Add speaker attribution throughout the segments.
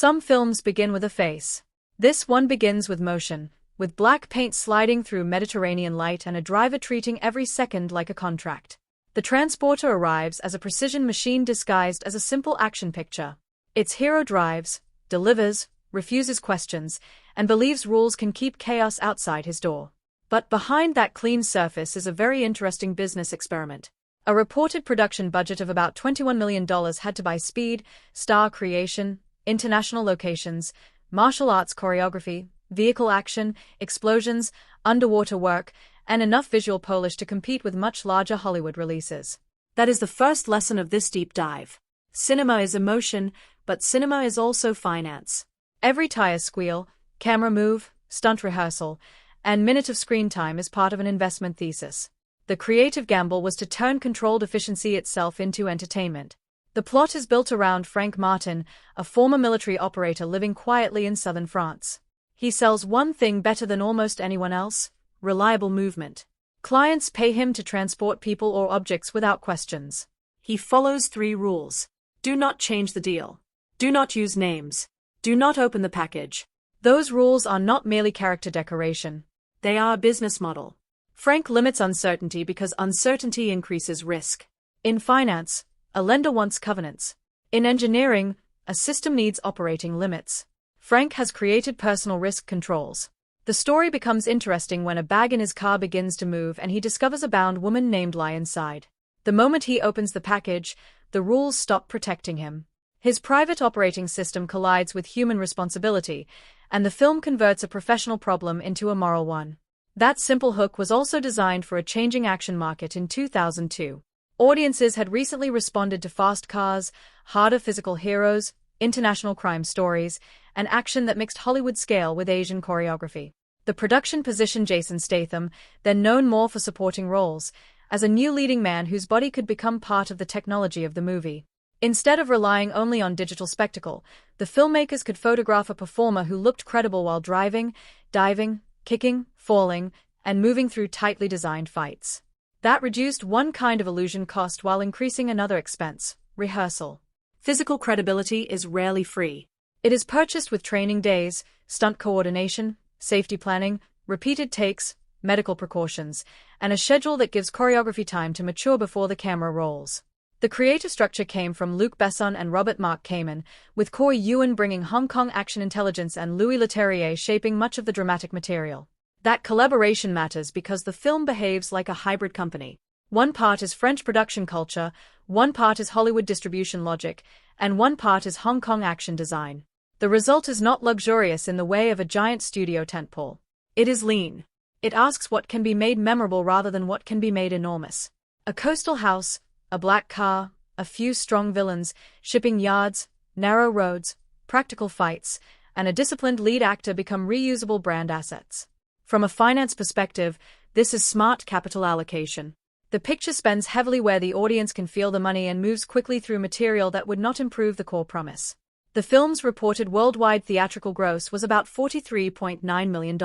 Speaker 1: Some films begin with a face. This one begins with motion, with black paint sliding through Mediterranean light and a driver treating every second like a contract. The transporter arrives as a precision machine disguised as a simple action picture. Its hero drives, delivers, refuses questions, and believes rules can keep chaos outside his door. But behind that clean surface is a very interesting business experiment. A reported production budget of about $21 million had to buy speed, star creation, international locations, martial arts choreography, vehicle action, explosions, underwater work, and enough visual polish to compete with much larger Hollywood releases. That is the first lesson of this deep dive. Cinema is emotion, but cinema is also finance. Every tire squeal, camera move, stunt rehearsal, and minute of screen time is part of an investment thesis. The creative gamble was to turn controlled efficiency itself into entertainment. The plot is built around Frank Martin, a former military operator living quietly in southern France. He sells one thing better than almost anyone else: reliable movement. Clients pay him to transport people or objects without questions. He follows 3 rules. Do not change the deal. Do not use names. Do not open the package. Those rules are not merely character decoration. They are a business model. Frank limits uncertainty because uncertainty increases risk. In finance, a lender wants covenants. In engineering, a system needs operating limits. Frank has created personal risk controls. The story becomes interesting when a bag in his car begins to move and he discovers a bound woman named Lie inside. The moment he opens the package, the rules stop protecting him. His private operating system collides with human responsibility, and the film converts a professional problem into a moral one. That simple hook was also designed for a changing action market in 2002. Audiences had recently responded to fast cars, harder physical heroes, international crime stories, and action that mixed Hollywood scale with Asian choreography. The production positioned Jason Statham, then known more for supporting roles, as a new leading man whose body could become part of the technology of the movie. Instead of relying only on digital spectacle, the filmmakers could photograph a performer who looked credible while driving, diving, kicking, falling, and moving through tightly designed fights. That reduced one kind of illusion cost while increasing another expense: rehearsal. Physical credibility is rarely free. It is purchased with training days, stunt coordination, safety planning, repeated takes, medical precautions, and a schedule that gives choreography time to mature before the camera rolls. The creative structure came from Luc Besson and Robert Mark Kamen, with Corey Yuen bringing Hong Kong action intelligence and Louis Leterrier shaping much of the dramatic material. That collaboration matters because the film behaves like a hybrid company. One part is French production culture, one part is Hollywood distribution logic, and one part is Hong Kong action design. The result is not luxurious in the way of a giant studio tentpole. It is lean. It asks what can be made memorable rather than what can be made enormous. A coastal house, a black car, a few strong villains, shipping yards, narrow roads, practical fights, and a disciplined lead actor become reusable brand assets. From a finance perspective, this is smart capital allocation. The picture spends heavily where the audience can feel the money and moves quickly through material that would not improve the core promise. The film's reported worldwide theatrical gross was about $43.9 million.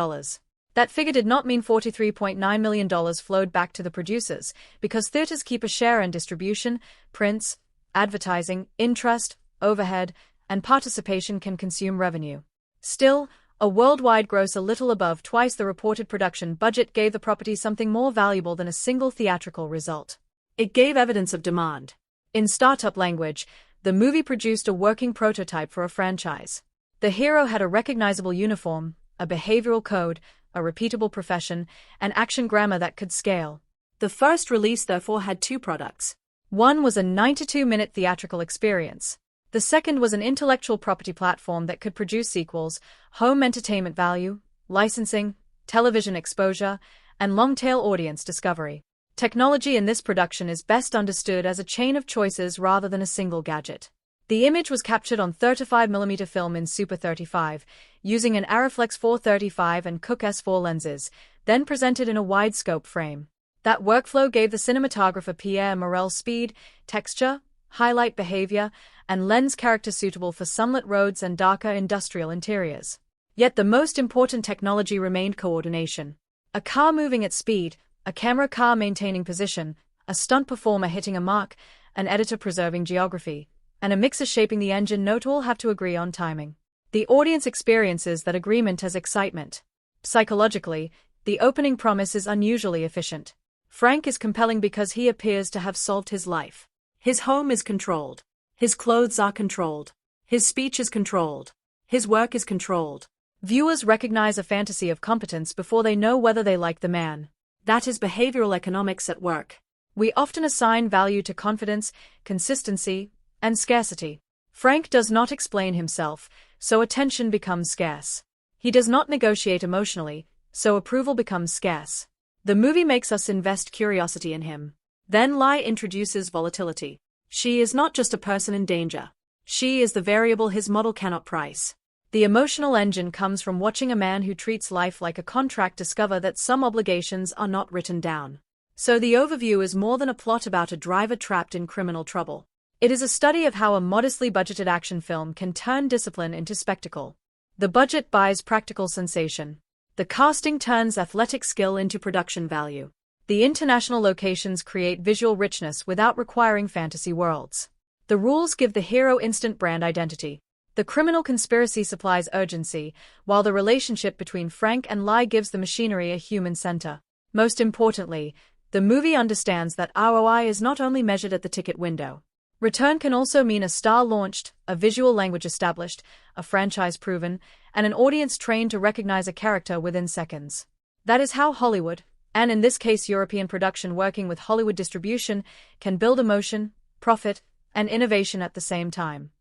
Speaker 1: That figure did not mean $43.9 million flowed back to the producers, because theaters keep a share in distribution, prints, advertising, interest, overhead, and participation can consume revenue. Still, a worldwide gross a little above twice the reported production budget gave the property something more valuable than a single theatrical result. It gave evidence of demand. In startup language, the movie produced a working prototype for a franchise. The hero had a recognizable uniform, a behavioral code, a repeatable profession, and action grammar that could scale. The first release therefore had 2 products. One was a 92-minute theatrical experience. The second was an intellectual property platform that could produce sequels, home entertainment value, licensing, television exposure, and long-tail audience discovery. Technology in this production is best understood as a chain of choices rather than a single gadget. The image was captured on 35mm film in Super 35, using an Arriflex 435 and Cooke S4 lenses, then presented in a wide-scope frame. That workflow gave the cinematographer Pierre Morel speed, texture, highlight behavior, and lens character suitable for sunlit roads and darker industrial interiors. Yet the most important technology remained coordination. A car moving at speed, a camera car maintaining position, a stunt performer hitting a mark, an editor preserving geography, and a mixer shaping the engine. Not all have to agree on timing. The audience experiences that agreement as excitement. Psychologically, the opening promise is unusually efficient. Frank is compelling because he appears to have solved his life. His home is controlled. His clothes are controlled. His speech is controlled. His work is controlled. Viewers recognize a fantasy of competence before they know whether they like the man. That is behavioral economics at work. We often assign value to confidence, consistency, and scarcity. Frank does not explain himself, so attention becomes scarce. He does not negotiate emotionally, so approval becomes scarce. The movie makes us invest curiosity in him. Then Lai introduces volatility. She is not just a person in danger. She is the variable his model cannot price. The emotional engine comes from watching a man who treats life like a contract discover that some obligations are not written down. So the overview is more than a plot about a driver trapped in criminal trouble. It is a study of how a modestly budgeted action film can turn discipline into spectacle. The budget buys practical sensation. The casting turns athletic skill into production value. The international locations create visual richness without requiring fantasy worlds. The rules give the hero instant brand identity. The criminal conspiracy supplies urgency, while the relationship between Frank and Lai gives the machinery a human center. Most importantly, the movie understands that ROI is not only measured at the ticket window. Return can also mean a star launched, a visual language established, a franchise proven, and an audience trained to recognize a character within seconds. That is how Hollywood, and in this case European production working with Hollywood distribution, can build emotion, profit, and innovation at the same time.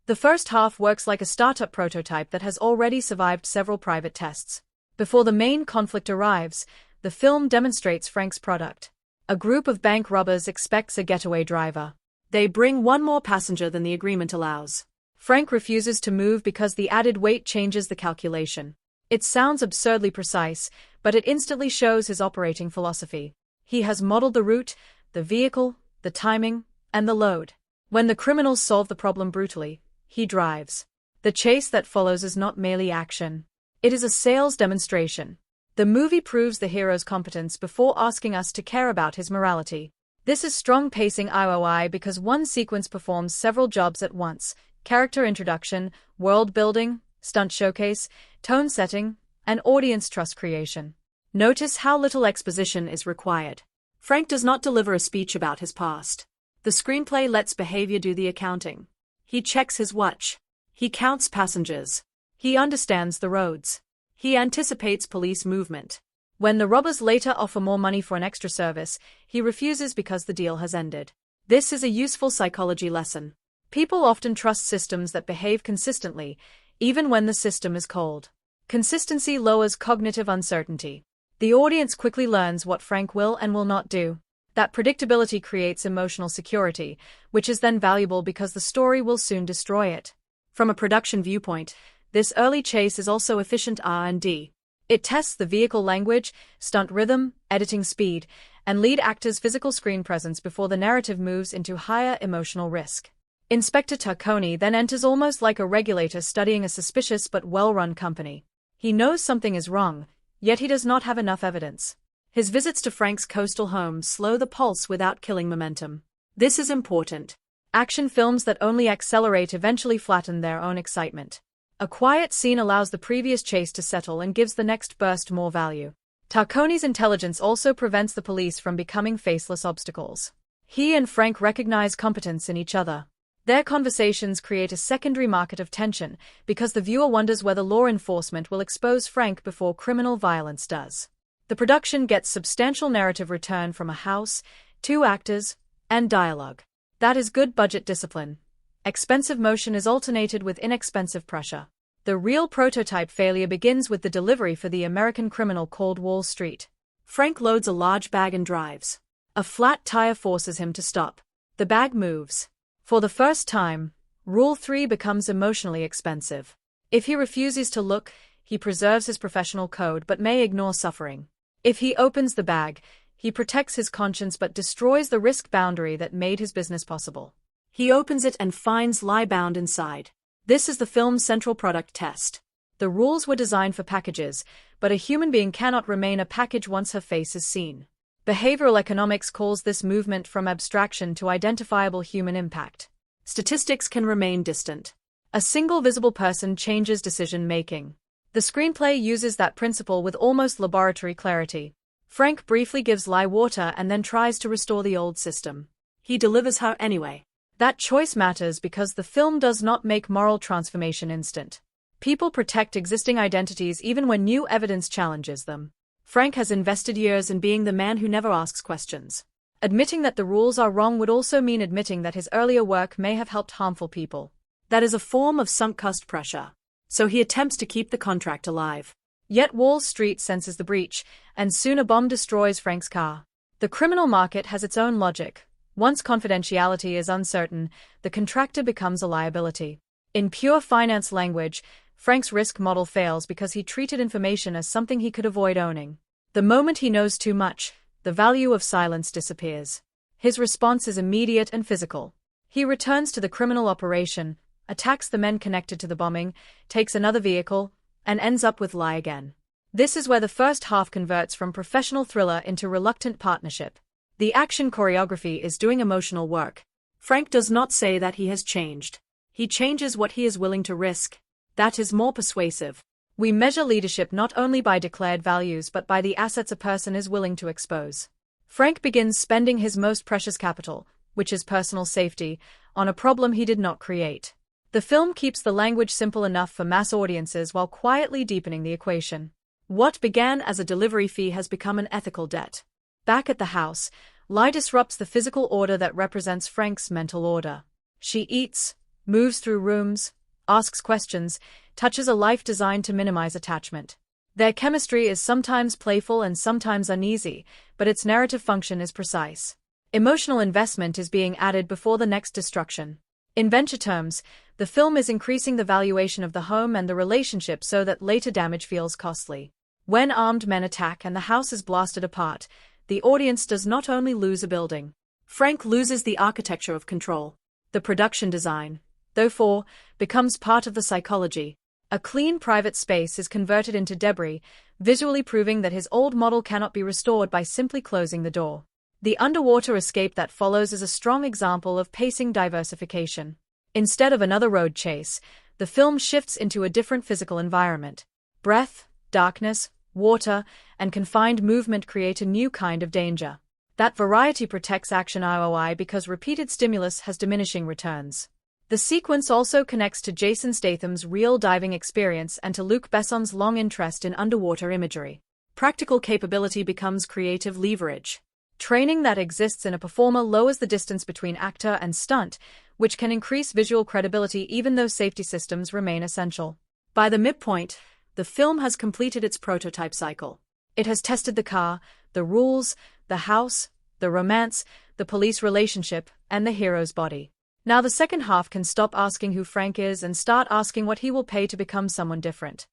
Speaker 1: The first half works like a startup prototype that has already survived several private tests. Before the main conflict arrives, the film demonstrates Frank's product. A group of bank robbers expects a getaway driver. They bring one more passenger than the agreement allows. Frank refuses to move because the added weight changes the calculation. It sounds absurdly precise, but it instantly shows his operating philosophy. He has modeled the route, the vehicle, the timing, and the load. When the criminals solve the problem brutally, he drives. The chase that follows is not merely action. It is a sales demonstration. The movie proves the hero's competence before asking us to care about his morality. This is strong pacing ROI because one sequence performs several jobs at once: character introduction, world building, stunt showcase, tone setting, and audience trust creation. Notice how little exposition is required. Frank does not deliver a speech about his past. The screenplay lets behavior do the accounting. He checks his watch. He counts passengers. He understands the roads. He anticipates police movement. When the robbers later offer more money for an extra service, he refuses because the deal has ended. This is a useful psychology lesson. People often trust systems that behave consistently, even when the system is cold. Consistency lowers cognitive uncertainty. The audience quickly learns what Frank will and will not do. That predictability creates emotional security, which is then valuable because the story will soon destroy it. From a production viewpoint, this early chase is also efficient R&D. It tests the vehicle language, stunt rhythm, editing speed, and lead actors' physical screen presence before the narrative moves into higher emotional risk. Inspector Tarconi then enters almost like a regulator studying a suspicious but well-run company. He knows something is wrong, yet he does not have enough evidence. His visits to Frank's coastal home slow the pulse without killing momentum. This is important. Action films that only accelerate eventually flatten their own excitement. A quiet scene allows the previous chase to settle and gives the next burst more value. Tarconi's intelligence also prevents the police from becoming faceless obstacles. He and Frank recognize competence in each other. Their conversations create a secondary market of tension because the viewer wonders whether law enforcement will expose Frank before criminal violence does. The production gets substantial narrative return from a house, 2 actors, and dialogue. That is good budget discipline. Expensive motion is alternated with inexpensive pressure. The real prototype failure begins with the delivery for the American criminal called Wall Street. Frank loads a large bag and drives. A flat tire forces him to stop. The bag moves. For the first time, Rule 3 becomes emotionally expensive. If he refuses to look, he preserves his professional code but may ignore suffering. If he opens the bag, he protects his conscience but destroys the risk boundary that made his business possible. He opens it and finds Lai bound inside. This is the film's central product test. The rules were designed for packages, but a human being cannot remain a package once her face is seen. Behavioral economics calls this movement from abstraction to identifiable human impact. Statistics can remain distant. A single visible person changes decision-making. The screenplay uses that principle with almost laboratory clarity. Frank briefly gives Lai water and then tries to restore the old system. He delivers her anyway. That choice matters because the film does not make moral transformation instant. People protect existing identities even when new evidence challenges them. Frank has invested years in being the man who never asks questions. Admitting that the rules are wrong would also mean admitting that his earlier work may have helped harmful people. That is a form of sunk cost pressure. So he attempts to keep the contract alive. Yet Wall Street senses the breach, and soon a bomb destroys Frank's car. The criminal market has its own logic. Once confidentiality is uncertain, the contractor becomes a liability. In pure finance language, Frank's risk model fails because he treated information as something he could avoid owning. The moment he knows too much, the value of silence disappears. His response is immediate and physical. He returns to the criminal operation, attacks the men connected to the bombing, takes another vehicle, and ends up with Lai again. This is where the first half converts from professional thriller into reluctant partnership. The action choreography is doing emotional work. Frank does not say that he has changed. He changes what he is willing to risk. That is more persuasive. We measure leadership not only by declared values but by the assets a person is willing to expose. Frank begins spending his most precious capital, which is personal safety, on a problem he did not create. The film keeps the language simple enough for mass audiences while quietly deepening the equation. What began as a delivery fee has become an ethical debt. Back at the house, Lai disrupts the physical order that represents Frank's mental order. She eats, moves through rooms, asks questions, touches a life designed to minimize attachment. Their chemistry is sometimes playful and sometimes uneasy, but its narrative function is precise. Emotional investment is being added before the next destruction. In venture terms, the film is increasing the valuation of the home and the relationship so that later damage feels costly. When armed men attack and the house is blasted apart, the audience does not only lose a building. Frank loses the architecture of control. The production design, therefore, becomes part of the psychology. A clean private space is converted into debris, visually proving that his old model cannot be restored by simply closing the door. The underwater escape that follows is a strong example of pacing diversification. Instead of another road chase, the film shifts into a different physical environment. Breath, darkness, water, and confined movement create a new kind of danger. That variety protects action ROI because repeated stimulus has diminishing returns. The sequence also connects to Jason Statham's real diving experience and to Luc Besson's long interest in underwater imagery. Practical capability becomes creative leverage. Training that exists in a performer lowers the distance between actor and stunt, which can increase visual credibility even though safety systems remain essential. By the midpoint, the film has completed its prototype cycle. It has tested the car, the rules, the house, the romance, the police relationship, and the hero's body. Now the second half can stop asking who Frank is and start asking what he will pay to become someone different.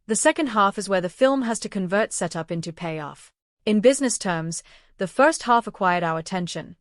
Speaker 1: The second half is where the film has to convert setup into payoff. In business terms, the first half acquired our attention.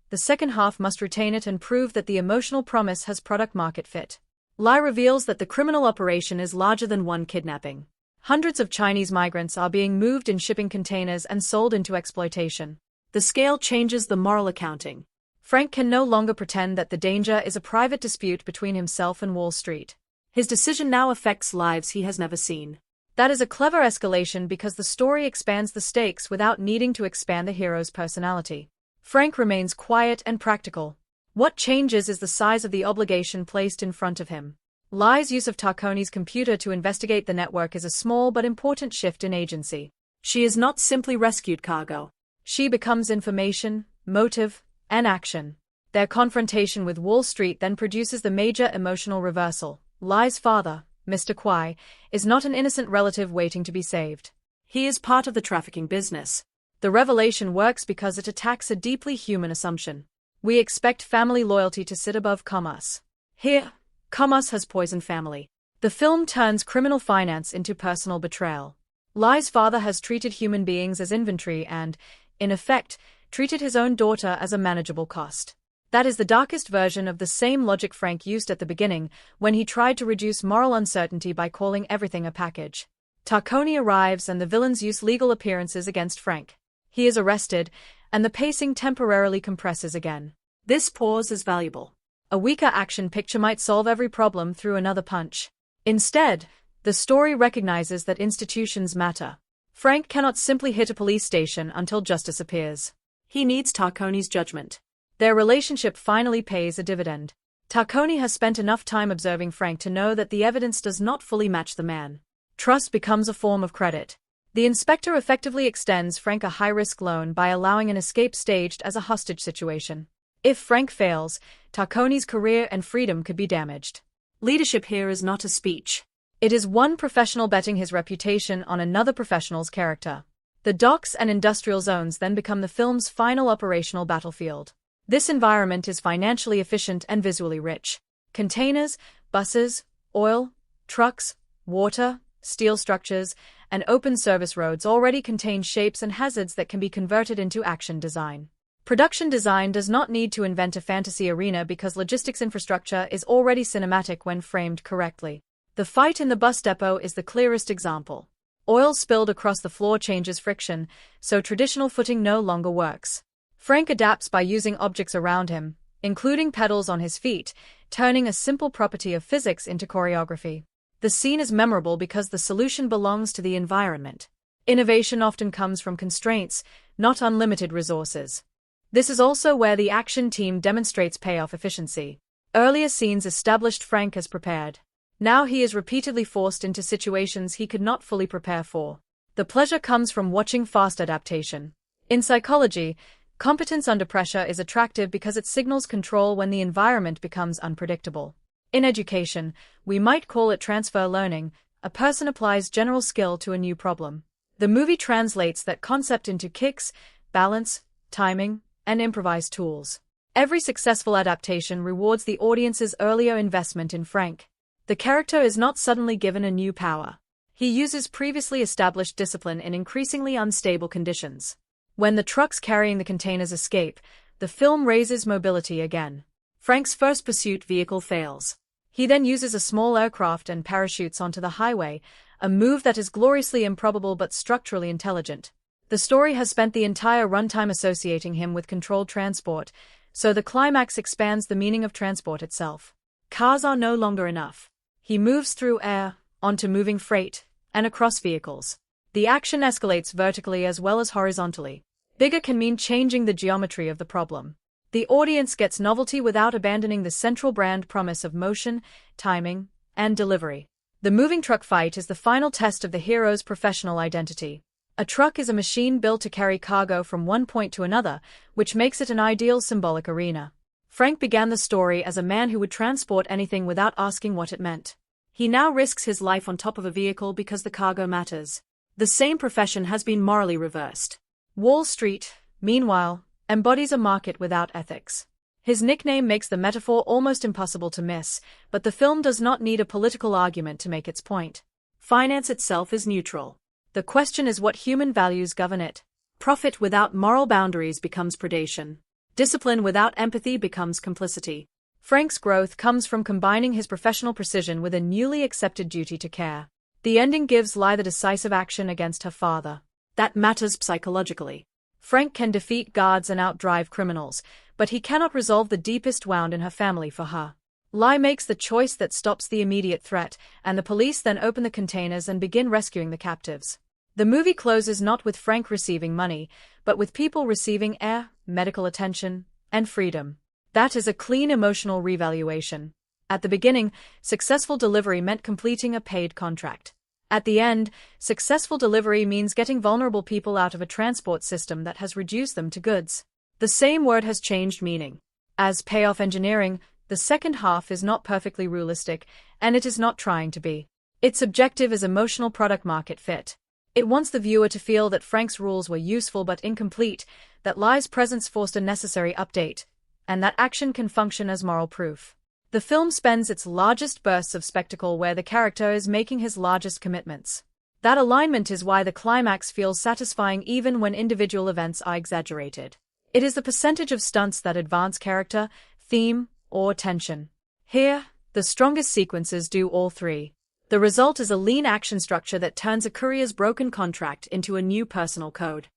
Speaker 1: The second half must retain it and prove that the emotional promise has product-market fit. Lai reveals that the criminal operation is larger than one kidnapping. Hundreds of Chinese migrants are being moved in shipping containers and sold into exploitation. The scale changes the moral accounting. Frank can no longer pretend that the danger is a private dispute between himself and Wall Street. His decision now affects lives he has never seen. That is a clever escalation because the story expands the stakes without needing to expand the hero's personality. Frank remains quiet and practical. What changes is the size of the obligation placed in front of him. Lai's use of Tarconi's computer to investigate the network is a small but important shift in agency. She is not simply rescued cargo. She becomes information, motive, and action. Their confrontation with Wall Street then produces the major emotional reversal. Lai's father, Mr. Kwai, is not an innocent relative waiting to be saved. He is part of the trafficking business. The revelation works because it attacks a deeply human assumption. We expect family loyalty to sit above commerce. Here, commerce has poisoned family. The film turns criminal finance into personal betrayal. Lai's father has treated human beings as inventory and, in effect, treated his own daughter as a manageable cost. That is the darkest version of the same logic Frank used at the beginning when he tried to reduce moral uncertainty by calling everything a package. Tarconi arrives and the villains use legal appearances against Frank. He is arrested, and the pacing temporarily compresses again. This pause is valuable. A weaker action picture might solve every problem through another punch. Instead, the story recognizes that institutions matter. Frank cannot simply hit a police station until justice appears. He needs Tarcone's judgment. Their relationship finally pays a dividend. Tarcone has spent enough time observing Frank to know that the evidence does not fully match the man. Trust becomes a form of credit. The inspector effectively extends Frank a high-risk loan by allowing an escape staged as a hostage situation. If Frank fails, Tarcone's career and freedom could be damaged. Leadership here is not a speech. It is one professional betting his reputation on another professional's character. The docks and industrial zones then become the film's final operational battlefield. This environment is financially efficient and visually rich. Containers, buses, oil, trucks, water, steel structures, and open service roads already contain shapes and hazards that can be converted into action design. Production design does not need to invent a fantasy arena because logistics infrastructure is already cinematic when framed correctly. The fight in the bus depot is the clearest example. Oil spilled across the floor changes friction, so traditional footing no longer works. Frank adapts by using objects around him, including pedals on his feet, turning a simple property of physics into choreography. The scene is memorable because the solution belongs to the environment. Innovation often comes from constraints, not unlimited resources. This is also where the action team demonstrates payoff efficiency. Earlier scenes established Frank as prepared. Now he is repeatedly forced into situations he could not fully prepare for. The pleasure comes from watching fast adaptation. In psychology, competence under pressure is attractive because it signals control when the environment becomes unpredictable. In education, we might call it transfer learning. A person applies general skill to a new problem. The movie translates that concept into kicks, balance, timing, and improvised tools. Every successful adaptation rewards the audience's earlier investment in Frank. The character is not suddenly given a new power. He uses previously established discipline in increasingly unstable conditions. When the trucks carrying the containers escape, the film raises mobility again. Frank's first pursuit vehicle fails. He then uses a small aircraft and parachutes onto the highway, a move that is gloriously improbable but structurally intelligent. The story has spent the entire runtime associating him with controlled transport, so the climax expands the meaning of transport itself. Cars are no longer enough. He moves through air, onto moving freight, and across vehicles. The action escalates vertically as well as horizontally. Bigger can mean changing the geometry of the problem. The audience gets novelty without abandoning the central brand promise of motion, timing, and delivery. The moving truck fight is the final test of the hero's professional identity. A truck is a machine built to carry cargo from one point to another, which makes it an ideal symbolic arena. Frank began the story as a man who would transport anything without asking what it meant. He now risks his life on top of a vehicle because the cargo matters. The same profession has been morally reversed. Wall Street, meanwhile, embodies a market without ethics. His nickname makes the metaphor almost impossible to miss, but the film does not need a political argument to make its point. Finance itself is neutral. The question is what human values govern it. Profit without moral boundaries becomes predation. Discipline without empathy becomes complicity. Frank's growth comes from combining his professional precision with a newly accepted duty to care. The ending gives Lie the decisive action against her father. That matters psychologically. Frank can defeat guards and outdrive criminals, but he cannot resolve the deepest wound in her family for her. Lie makes the choice that stops the immediate threat, and the police then open the containers and begin rescuing the captives. The movie closes not with Frank receiving money, but with people receiving air, medical attention, and freedom. That is a clean emotional revaluation. At the beginning, successful delivery meant completing a paid contract. At the end, successful delivery means getting vulnerable people out of a transport system that has reduced them to goods. The same word has changed meaning. As payoff engineering, the second half is not perfectly realistic, and it is not trying to be. Its objective is emotional product-market fit. It wants the viewer to feel that Frank's rules were useful but incomplete, that Lie's presence forced a necessary update, and that action can function as moral proof. The film spends its largest bursts of spectacle where the character is making his largest commitments. That alignment is why the climax feels satisfying even when individual events are exaggerated. It is the percentage of stunts that advance character, theme, or tension. Here, the strongest sequences do all three. The result is a lean action structure that turns a courier's broken contract into a new personal code.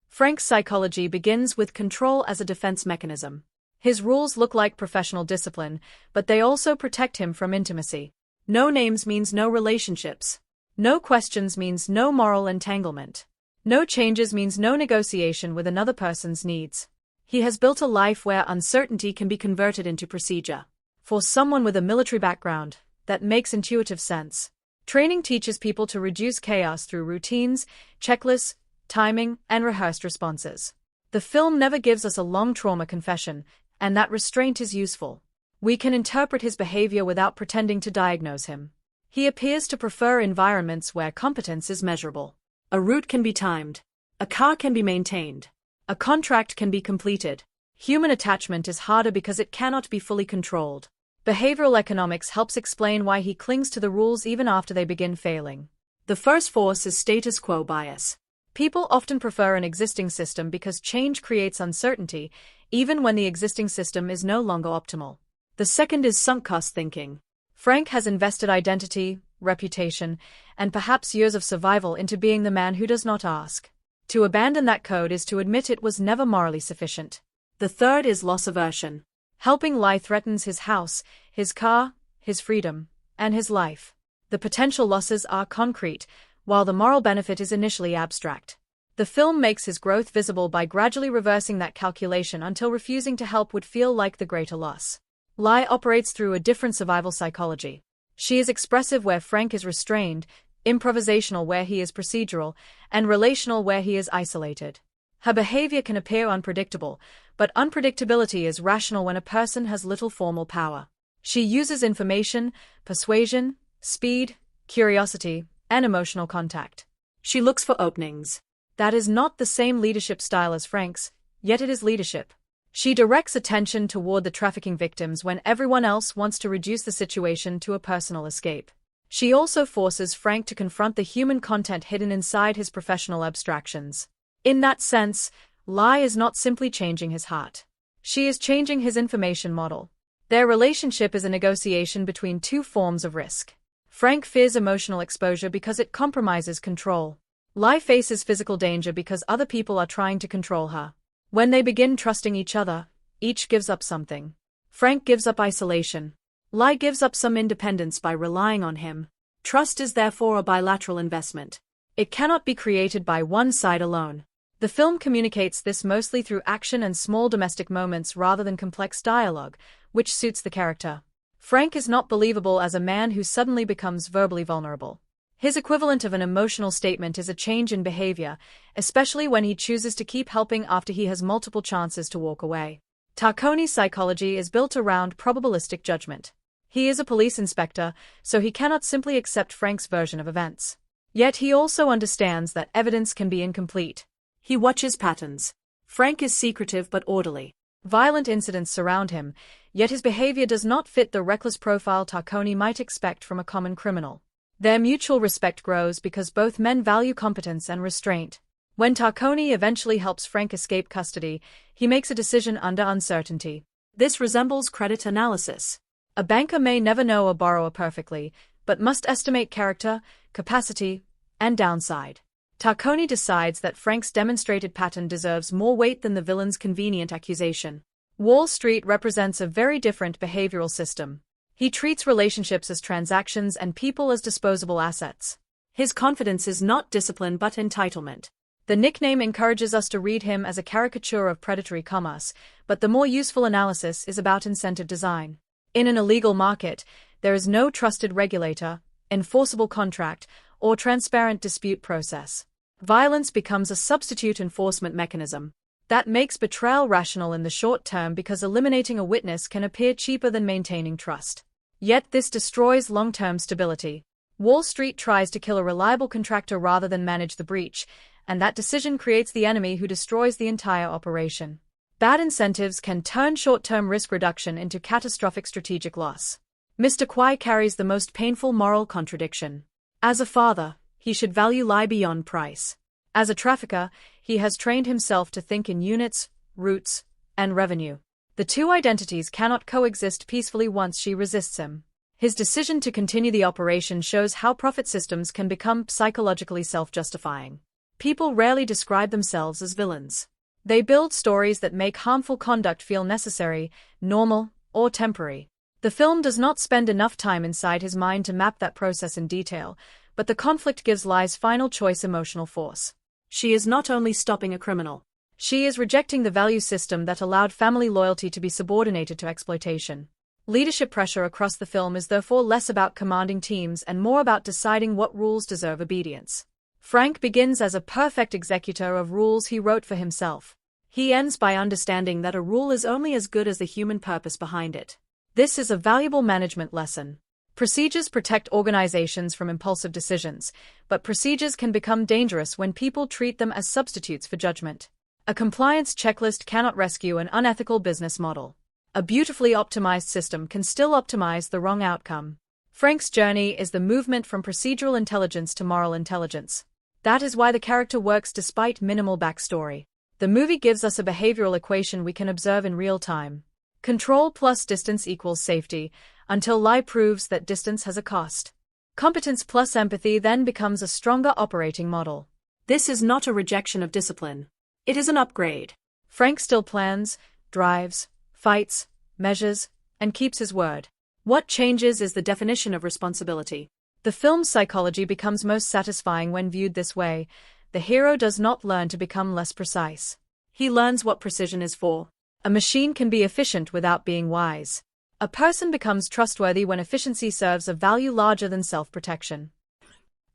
Speaker 1: Frank's psychology begins with control as a defense mechanism. His rules look like professional discipline, but they also protect him from intimacy. No names means no relationships. No questions means no moral entanglement. No changes means no negotiation with another person's needs. He has built a life where uncertainty can be converted into procedure. For someone with a military background, that makes intuitive sense. Training teaches people to reduce chaos through routines, checklists, timing, and rehearsed responses. The film never gives us a long trauma confession, and that restraint is useful. We can interpret his behavior without pretending to diagnose him. He appears to prefer environments where competence is measurable. A route can be timed. A car can be maintained. A contract can be completed. Human attachment is harder because it cannot be fully controlled. Behavioral economics helps explain why he clings to the rules even after they begin failing. The first force is status quo bias. People often prefer an existing system because change creates uncertainty, even when the existing system is no longer optimal. The second is sunk cost thinking. Frank has invested identity, reputation, and perhaps years of survival into being the man who does not ask. To abandon that code is to admit it was never morally sufficient. The third is loss aversion. Helping lie threatens his house, his car, his freedom, and his life. The potential losses are concrete, while the moral benefit is initially abstract. The film makes his growth visible by gradually reversing that calculation until refusing to help would feel like the greater loss. Lie operates through a different survival psychology. She is expressive where Frank is restrained, improvisational where he is procedural, and relational where he is isolated. Her behavior can appear unpredictable, but unpredictability is rational when a person has little formal power. She uses information, persuasion, speed, curiosity, and emotional contact. She looks for openings. That is not the same leadership style as Frank's, yet it is leadership. She directs attention toward the trafficking victims when everyone else wants to reduce the situation to a personal escape. She also forces Frank to confront the human content hidden inside his professional abstractions. In that sense, Lie is not simply changing his heart. She is changing his information model. Their relationship is a negotiation between two forms of risk. Frank fears emotional exposure because it compromises control. Lie faces physical danger because other people are trying to control her. When they begin trusting each other, each gives up something. Frank gives up isolation. Lie gives up some independence by relying on him. Trust is therefore a bilateral investment. It cannot be created by one side alone. The film communicates this mostly through action and small domestic moments rather than complex dialogue, which suits the character. Frank is not believable as a man who suddenly becomes verbally vulnerable. His equivalent of an emotional statement is a change in behavior, especially when he chooses to keep helping after he has multiple chances to walk away. Tarconi's psychology is built around probabilistic judgment. He is a police inspector, so he cannot simply accept Frank's version of events. Yet he also understands that evidence can be incomplete. He watches patterns. Frank is secretive but orderly. Violent incidents surround him, yet his behavior does not fit the reckless profile Tarconi might expect from a common criminal. Their mutual respect grows because both men value competence and restraint. When Tarconi eventually helps Frank escape custody, he makes a decision under uncertainty. This resembles credit analysis. A banker may never know a borrower perfectly, but must estimate character, capacity, and downside. Tarconi decides that Frank's demonstrated pattern deserves more weight than the villain's convenient accusation. Wall Street represents a very different behavioral system. He treats relationships as transactions and people as disposable assets. His confidence is not discipline but entitlement. The nickname encourages us to read him as a caricature of predatory commerce, but the more useful analysis is about incentive design. In an illegal market, there is no trusted regulator, enforceable contract, or transparent dispute process. Violence becomes a substitute enforcement mechanism. That makes betrayal rational in the short term because eliminating a witness can appear cheaper than maintaining trust. Yet this destroys long-term stability. Wall Street tries to kill a reliable contractor rather than manage the breach, and that decision creates the enemy who destroys the entire operation. Bad incentives can turn short-term risk reduction into catastrophic strategic loss. Mr. Kwai carries the most painful moral contradiction. As a father, he should value lie beyond price. As a trafficker, he has trained himself to think in units, routes, and revenue. The two identities cannot coexist peacefully once she resists him. His decision to continue the operation shows how profit systems can become psychologically self-justifying. People rarely describe themselves as villains. They build stories that make harmful conduct feel necessary, normal, or temporary. The film does not spend enough time inside his mind to map that process in detail, but the conflict gives Lai's final choice emotional force.
Speaker 2: She is not only stopping a criminal.
Speaker 1: She is rejecting the value system that allowed family loyalty to be subordinated to exploitation. Leadership pressure across the film is therefore less about commanding teams and more about deciding what rules deserve obedience. Frank begins as a perfect executor of rules he wrote for himself. He ends by understanding that a rule is only as good as the human purpose behind it. This is a valuable management lesson. Procedures protect organizations from impulsive decisions, but procedures can become dangerous when people treat them as substitutes for judgment. A compliance checklist cannot rescue an unethical business model. A beautifully optimized system can still optimize the wrong outcome. Frank's journey is the movement from procedural intelligence to moral intelligence. That is why the character works despite minimal backstory. The movie gives us a behavioral equation we can observe in real time. Control plus distance equals safety, until Lai proves that distance has a cost. Competence plus empathy then becomes a stronger operating model.
Speaker 2: This is not a rejection of discipline. It is an upgrade.
Speaker 1: Frank still plans, drives, fights, measures, and keeps his word.
Speaker 2: What changes is the definition of responsibility.
Speaker 1: The film's psychology becomes most satisfying when viewed this way. The hero does not learn to become less precise.
Speaker 2: He learns what precision is for.
Speaker 1: A machine can be efficient without being wise. A person becomes trustworthy when efficiency serves a value larger than self-protection.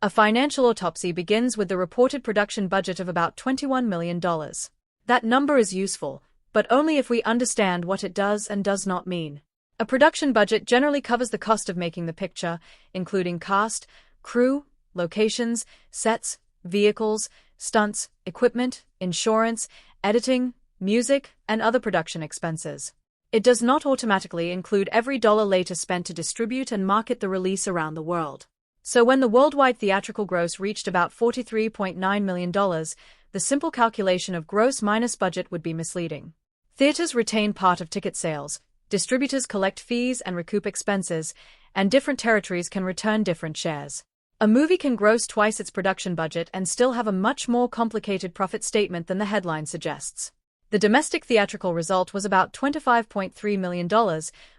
Speaker 1: A financial autopsy begins with the reported production budget of about $21 million. That number is useful, but only if we understand what it does and does not mean. A production budget generally covers the cost of making the picture, including cast, crew, locations, sets, vehicles, stunts, equipment, insurance, editing, music, and other production expenses. It does not automatically include every dollar later spent to distribute and market the release around the world. So when the worldwide theatrical gross reached about $43.9 million, the simple calculation of gross minus budget would be misleading. Theaters retain part of ticket sales, distributors collect fees and recoup expenses, and different territories can return different shares. A movie can gross twice its production budget and still have a much more complicated profit statement than the headline suggests. The domestic theatrical result was about $25.3 million,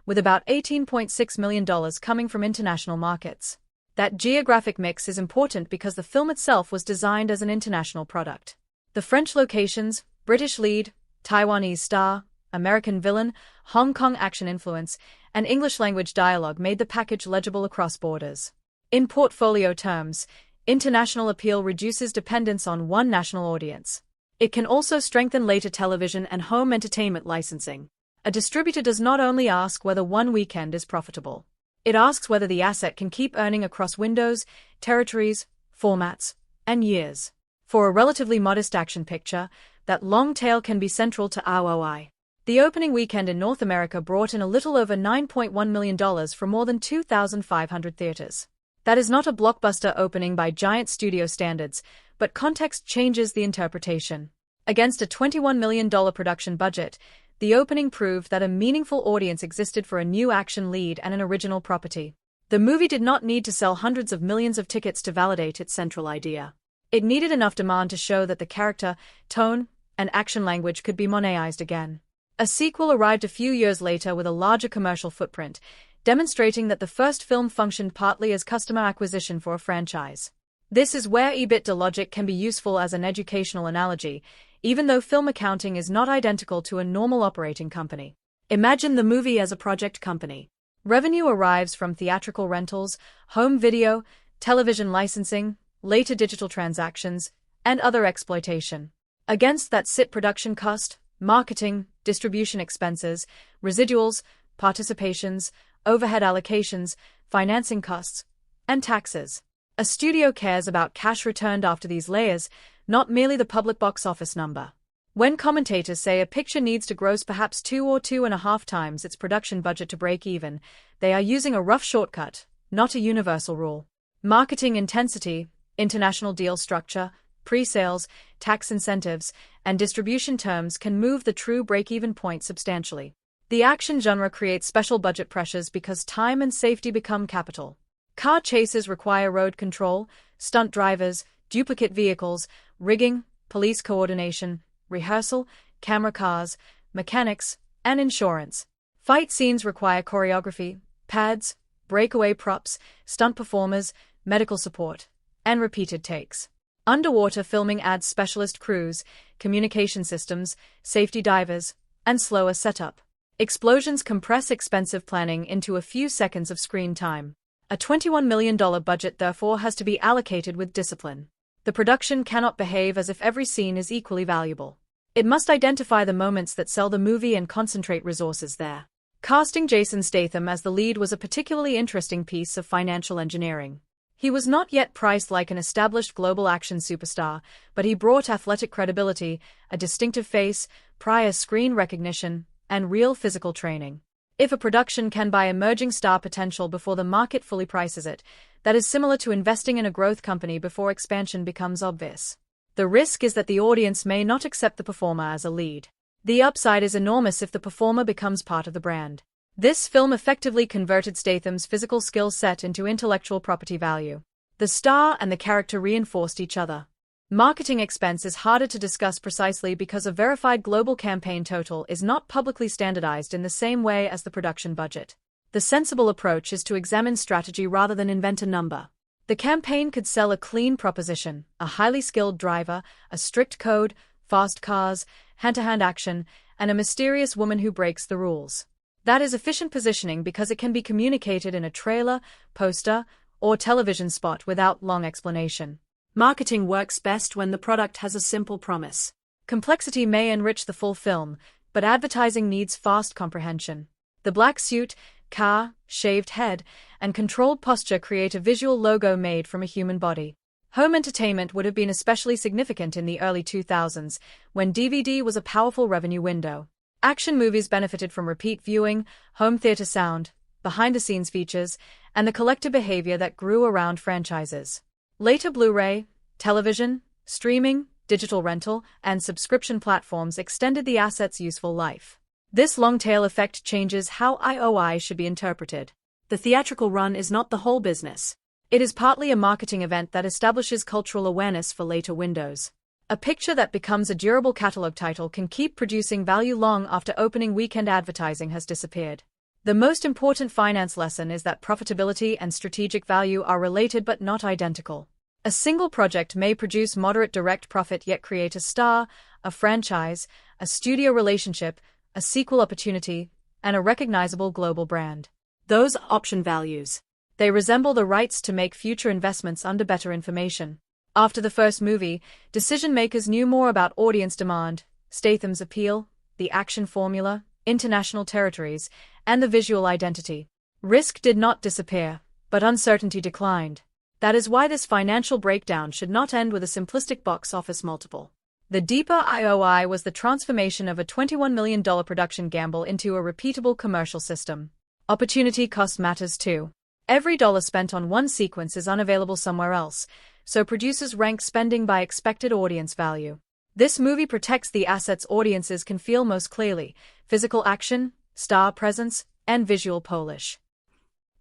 Speaker 1: with about $18.6 million coming from international markets. That geographic mix is important because the film itself was designed as an international product. The French locations, British lead, Taiwanese star, American villain, Hong Kong action influence, and English-language dialogue made the package legible across borders. In portfolio terms, international appeal reduces dependence on one national audience. It can also strengthen later television and home entertainment licensing. A distributor does not only ask whether one weekend is profitable. It asks whether the asset can keep earning across windows, territories, formats, and years. For a relatively modest action picture, that long tail can be central to ROI. The opening weekend in North America brought in a little over $9.1 million from more than 2,500 theaters. That is not a blockbuster opening by giant studio standards, but context changes the interpretation. Against a $21 million production budget, the opening proved that a meaningful audience existed for a new action lead and an original property. The movie did not need to sell hundreds of millions of tickets to validate its central idea. It needed enough demand to show that the character, tone, and action language could be monetized again. A sequel arrived a few years later with a larger commercial footprint, demonstrating that the first film functioned partly as customer acquisition for a franchise. This is where EBITDA logic can be useful as an educational analogy, even though film accounting is not identical to a normal operating company. Imagine the movie as a project company. Revenue arrives from theatrical rentals, home video, television licensing, later digital transactions, and other exploitation. Against that sit production cost, marketing, distribution expenses, residuals, participations, overhead allocations, financing costs, and taxes. A studio cares about cash returned after these layers, not merely the public box office number. When commentators say a picture needs to gross perhaps 2 or 2.5 times its production budget to break even, they are using a rough shortcut, not a universal rule. Marketing intensity, international deal structure, pre-sales, tax incentives, and distribution terms can move the true break-even point substantially. The action genre creates special budget pressures because time and safety become capital. Car chases require road control, stunt drivers, duplicate vehicles, rigging, police coordination, rehearsal, camera cars, mechanics, and insurance. Fight scenes require choreography, pads, breakaway props, stunt performers, medical support, and repeated takes. Underwater filming adds specialist crews, communication systems, safety divers, and slower setup. Explosions compress expensive planning into a few seconds of screen time. A $21 million budget therefore has to be allocated with discipline. The production cannot behave as if every scene is equally valuable. It must identify the moments that sell the movie and concentrate resources there. Casting Jason Statham as the lead was a particularly interesting piece of financial engineering. He was not yet priced like an established global action superstar, but he brought athletic credibility, a distinctive face, prior screen recognition, and real physical training. If a production can buy emerging star potential before the market fully prices it, that is similar to investing in a growth company before expansion becomes obvious. The risk is that the audience may not accept the performer as a lead. The upside is enormous if the performer becomes part of the brand. This film effectively converted Statham's physical skill set into intellectual property value. The star and the character reinforced each other. Marketing expense is harder to discuss precisely because a verified global campaign total is not publicly standardized in the same way as the production budget. The sensible approach is to examine strategy rather than invent a number. The campaign could sell a clean proposition, a highly skilled driver, a strict code, fast cars, hand-to-hand action, and a mysterious woman who breaks the rules. That is efficient positioning because it can be communicated in a trailer, poster, or television spot without long explanation.
Speaker 2: Marketing works best when the product has a simple promise.
Speaker 1: Complexity may enrich the full film, but advertising needs fast comprehension. The black suit, car, shaved head, and controlled posture create a visual logo made from a human body. Home entertainment would have been especially significant in the early 2000s, when DVD was a powerful revenue window. Action movies benefited from repeat viewing, home theater sound, behind-the-scenes features, and the collective behavior that grew around franchises. Later Blu-ray, television, streaming, digital rental, and subscription platforms extended the asset's useful life. This long-tail effect changes how IOI should be interpreted.
Speaker 2: The theatrical run is not the whole business.
Speaker 1: It is partly a marketing event that establishes cultural awareness for later windows. A picture that becomes a durable catalog title can keep producing value long after opening weekend advertising has disappeared. The most important finance lesson is that profitability and strategic value are related but not identical. A single project may produce moderate direct profit yet create a star, a franchise, a studio relationship, a sequel opportunity, and a recognizable global brand.
Speaker 2: Those are option values.
Speaker 1: They resemble the rights to make future investments under better information. After the first movie, decision-makers knew more about audience demand, Statham's appeal, the action formula, international territories, and the visual identity. Risk did not disappear, but uncertainty declined. That is why this financial breakdown should not end with a simplistic box office multiple. The deeper IOI was the transformation of a $21 million production gamble into a repeatable commercial system. Opportunity cost matters too. Every dollar spent on one sequence is unavailable somewhere else, so producers rank spending by expected audience value. This movie protects the assets audiences can feel most clearly: physical action, star presence, and visual polish.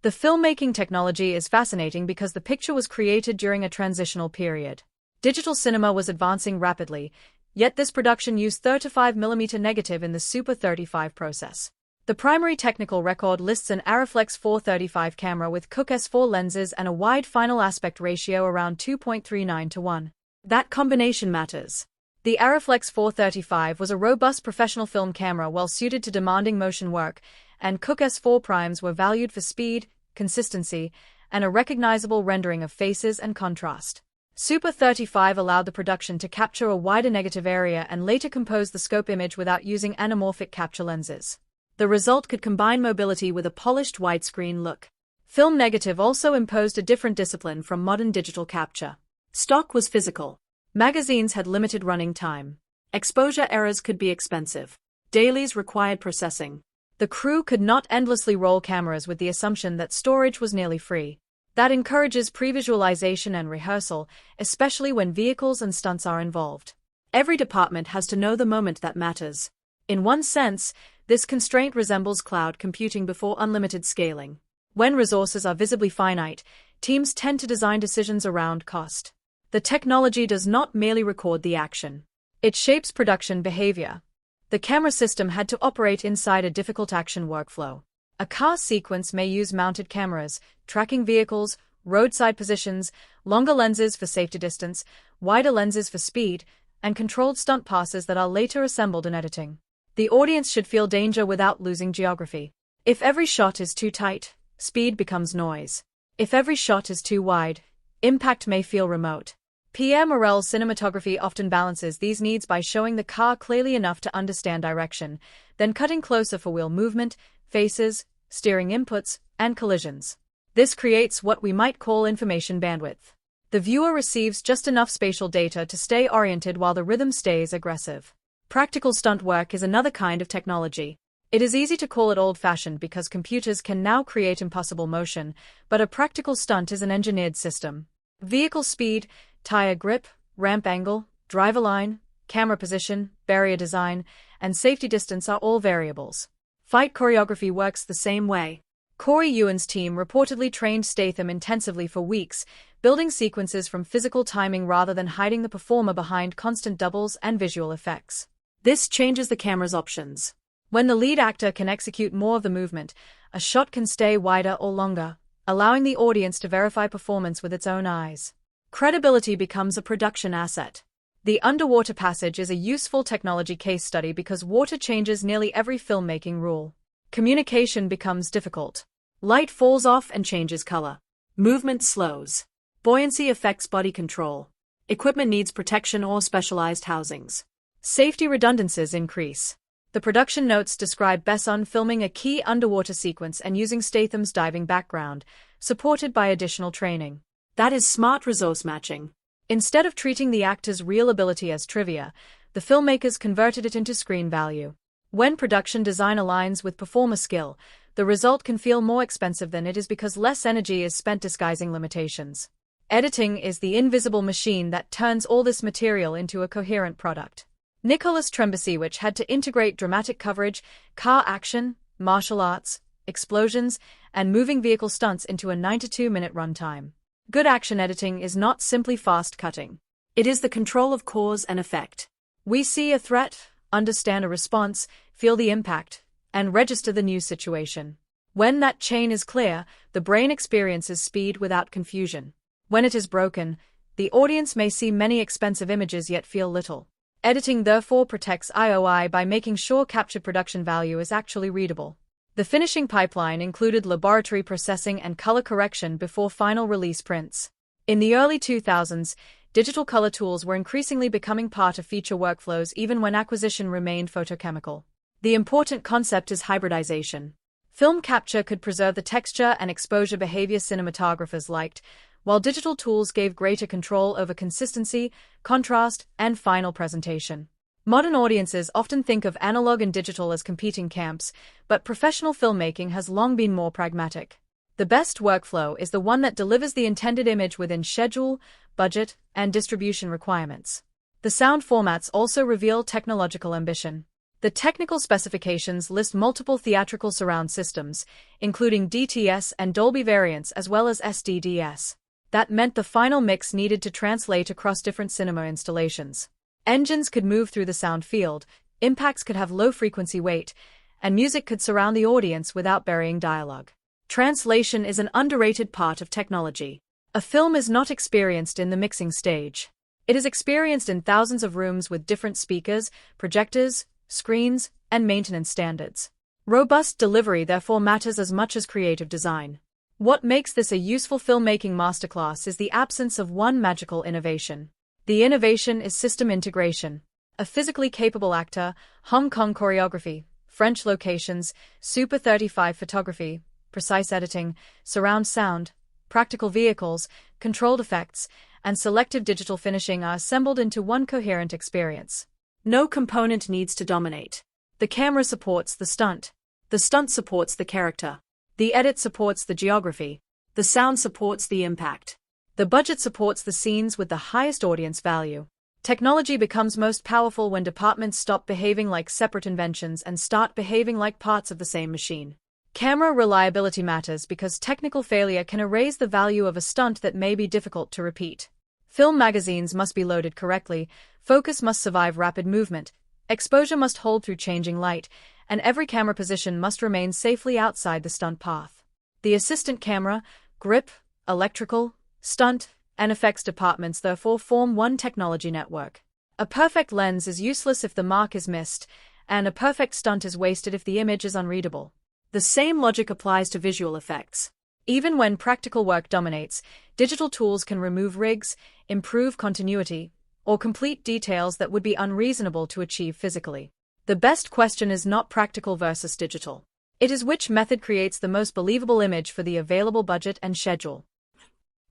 Speaker 1: The filmmaking technology is fascinating because the picture was created during a transitional period. Digital cinema was advancing rapidly, yet this production used 35mm negative in the Super 35 process. The primary technical record lists an Arriflex 435 camera with Cooke S4 lenses and a wide final aspect ratio around 2.39:1.
Speaker 2: That combination matters.
Speaker 1: The Arriflex 435 was a robust professional film camera well suited to demanding motion work, and Cooke S4 primes were valued for speed, consistency, and a recognizable rendering of faces and contrast. Super 35 allowed the production to capture a wider negative area and later compose the scope image without using anamorphic capture lenses. The result could combine mobility with a polished widescreen look. Film negative also imposed a different discipline from modern digital capture.
Speaker 2: Stock was physical.
Speaker 1: Magazines had limited running time.
Speaker 2: Exposure errors could be expensive. Dailies required processing.
Speaker 1: The crew could not endlessly roll cameras with the assumption that storage was nearly free. That encourages pre-visualization and rehearsal, especially when vehicles and stunts are involved.
Speaker 2: Every department has to know the moment that matters.
Speaker 1: In one sense, this constraint resembles cloud computing before unlimited scaling. When resources are visibly finite, teams tend to design decisions around cost. The technology does not merely record the action. It shapes production behavior. The camera system had to operate inside a difficult action workflow. A car sequence may use mounted cameras, tracking vehicles, roadside positions, longer lenses for safety distance, wider lenses for speed, and controlled stunt passes that are later assembled in editing. The audience should feel danger without losing geography. If every shot is too tight, speed becomes noise. If every shot is too wide, impact may feel remote. Pierre Morel's cinematography often balances these needs by showing the car clearly enough to understand direction, then cutting closer for wheel movement, faces, steering inputs, and collisions. This creates what we might call information bandwidth. The viewer receives just enough spatial data to stay oriented while the rhythm stays aggressive. Practical stunt work is another kind of technology. It is easy to call it old-fashioned because computers can now create impossible motion, but a practical stunt is an engineered system. Vehicle speed, tire grip, ramp angle, driver line, camera position, barrier design, and safety distance are all variables. Fight choreography works the same way. Corey Ewan's team reportedly trained Statham intensively for weeks, building sequences from physical timing rather than hiding the performer behind constant doubles and visual effects. This changes the camera's options. When the lead actor can execute more of the movement, a shot can stay wider or longer, allowing the audience to verify performance with its own eyes. Credibility becomes a production asset. The underwater passage is a useful technology case study because water changes nearly every filmmaking rule. Communication becomes difficult. Light falls off and changes color. Movement slows. Buoyancy affects body control. Equipment needs protection or specialized housings. Safety redundancies increase. The production notes describe Besson filming a key underwater sequence and using Statham's diving background, supported by additional training. That is smart resource matching. Instead of treating the actor's real ability as trivia, the filmmakers converted it into screen value. When production design aligns with performer skill, the result can feel more expensive than it is because less energy is spent disguising limitations. Editing is the invisible machine that turns all this material into a coherent product. Nicholas Trembesiewicz had to integrate dramatic coverage, car action, martial arts, explosions, and moving vehicle stunts into a 92-minute runtime. Good action editing is not simply fast cutting. It is the control of cause and effect. We see a threat, understand a response, feel the impact, and register the new situation. When that chain is clear, the brain experiences speed without confusion. When it is broken, the audience may see many expensive images yet feel little. Editing therefore protects IOI by making sure captured production value is actually readable. The finishing pipeline included laboratory processing and color correction before final release prints. In the early 2000s, digital color tools were increasingly becoming part of feature workflows even when acquisition remained photochemical. The important concept is hybridization. Film capture could preserve the texture and exposure behavior cinematographers liked, while digital tools gave greater control over consistency, contrast, and final presentation. Modern audiences often think of analog and digital as competing camps, but professional filmmaking has long been more pragmatic. The best workflow is the one that delivers the intended image within schedule, budget, and distribution requirements. The sound formats also reveal technological ambition. The technical specifications list multiple theatrical surround systems, including DTS and Dolby variants as well as SDDS. That meant the final mix needed to translate across different cinema installations. Engines could move through the sound field, impacts could have low-frequency weight, and music could surround the audience without burying dialogue. Translation is an underrated part of technology. A film is not experienced in the mixing stage. It is experienced in thousands of rooms with different speakers, projectors, screens, and maintenance standards. Robust delivery therefore matters as much as creative design. What makes this a useful filmmaking masterclass is the absence of one magical innovation. The innovation is system integration. A physically capable actor, Hong Kong choreography, French locations, Super 35 photography, precise editing, surround sound, practical vehicles, controlled effects, and selective digital finishing are assembled into one coherent experience. No component needs to dominate. The camera supports the stunt. The stunt supports the character. The edit supports the geography. The sound supports the impact. The budget supports the scenes with the highest audience value. Technology becomes most powerful when departments stop behaving like separate inventions and start behaving like parts of the same machine. Camera reliability matters because technical failure can erase the value of a stunt that may be difficult to repeat. Film magazines must be loaded correctly, Focus must survive rapid movement, exposure must hold through changing light, and every camera position must remain safely outside the stunt path. The assistant camera, grip, electrical, stunt, and effects departments therefore form one technology network. A perfect lens is useless if the mark is missed, and a perfect stunt is wasted if the image is unreadable.
Speaker 2: The same logic applies to visual effects.
Speaker 1: Even when practical work dominates, digital tools can remove rigs, improve continuity, or complete details that would be unreasonable to achieve physically. The best question is not practical versus digital. It is which method creates the most believable image for the available budget and schedule.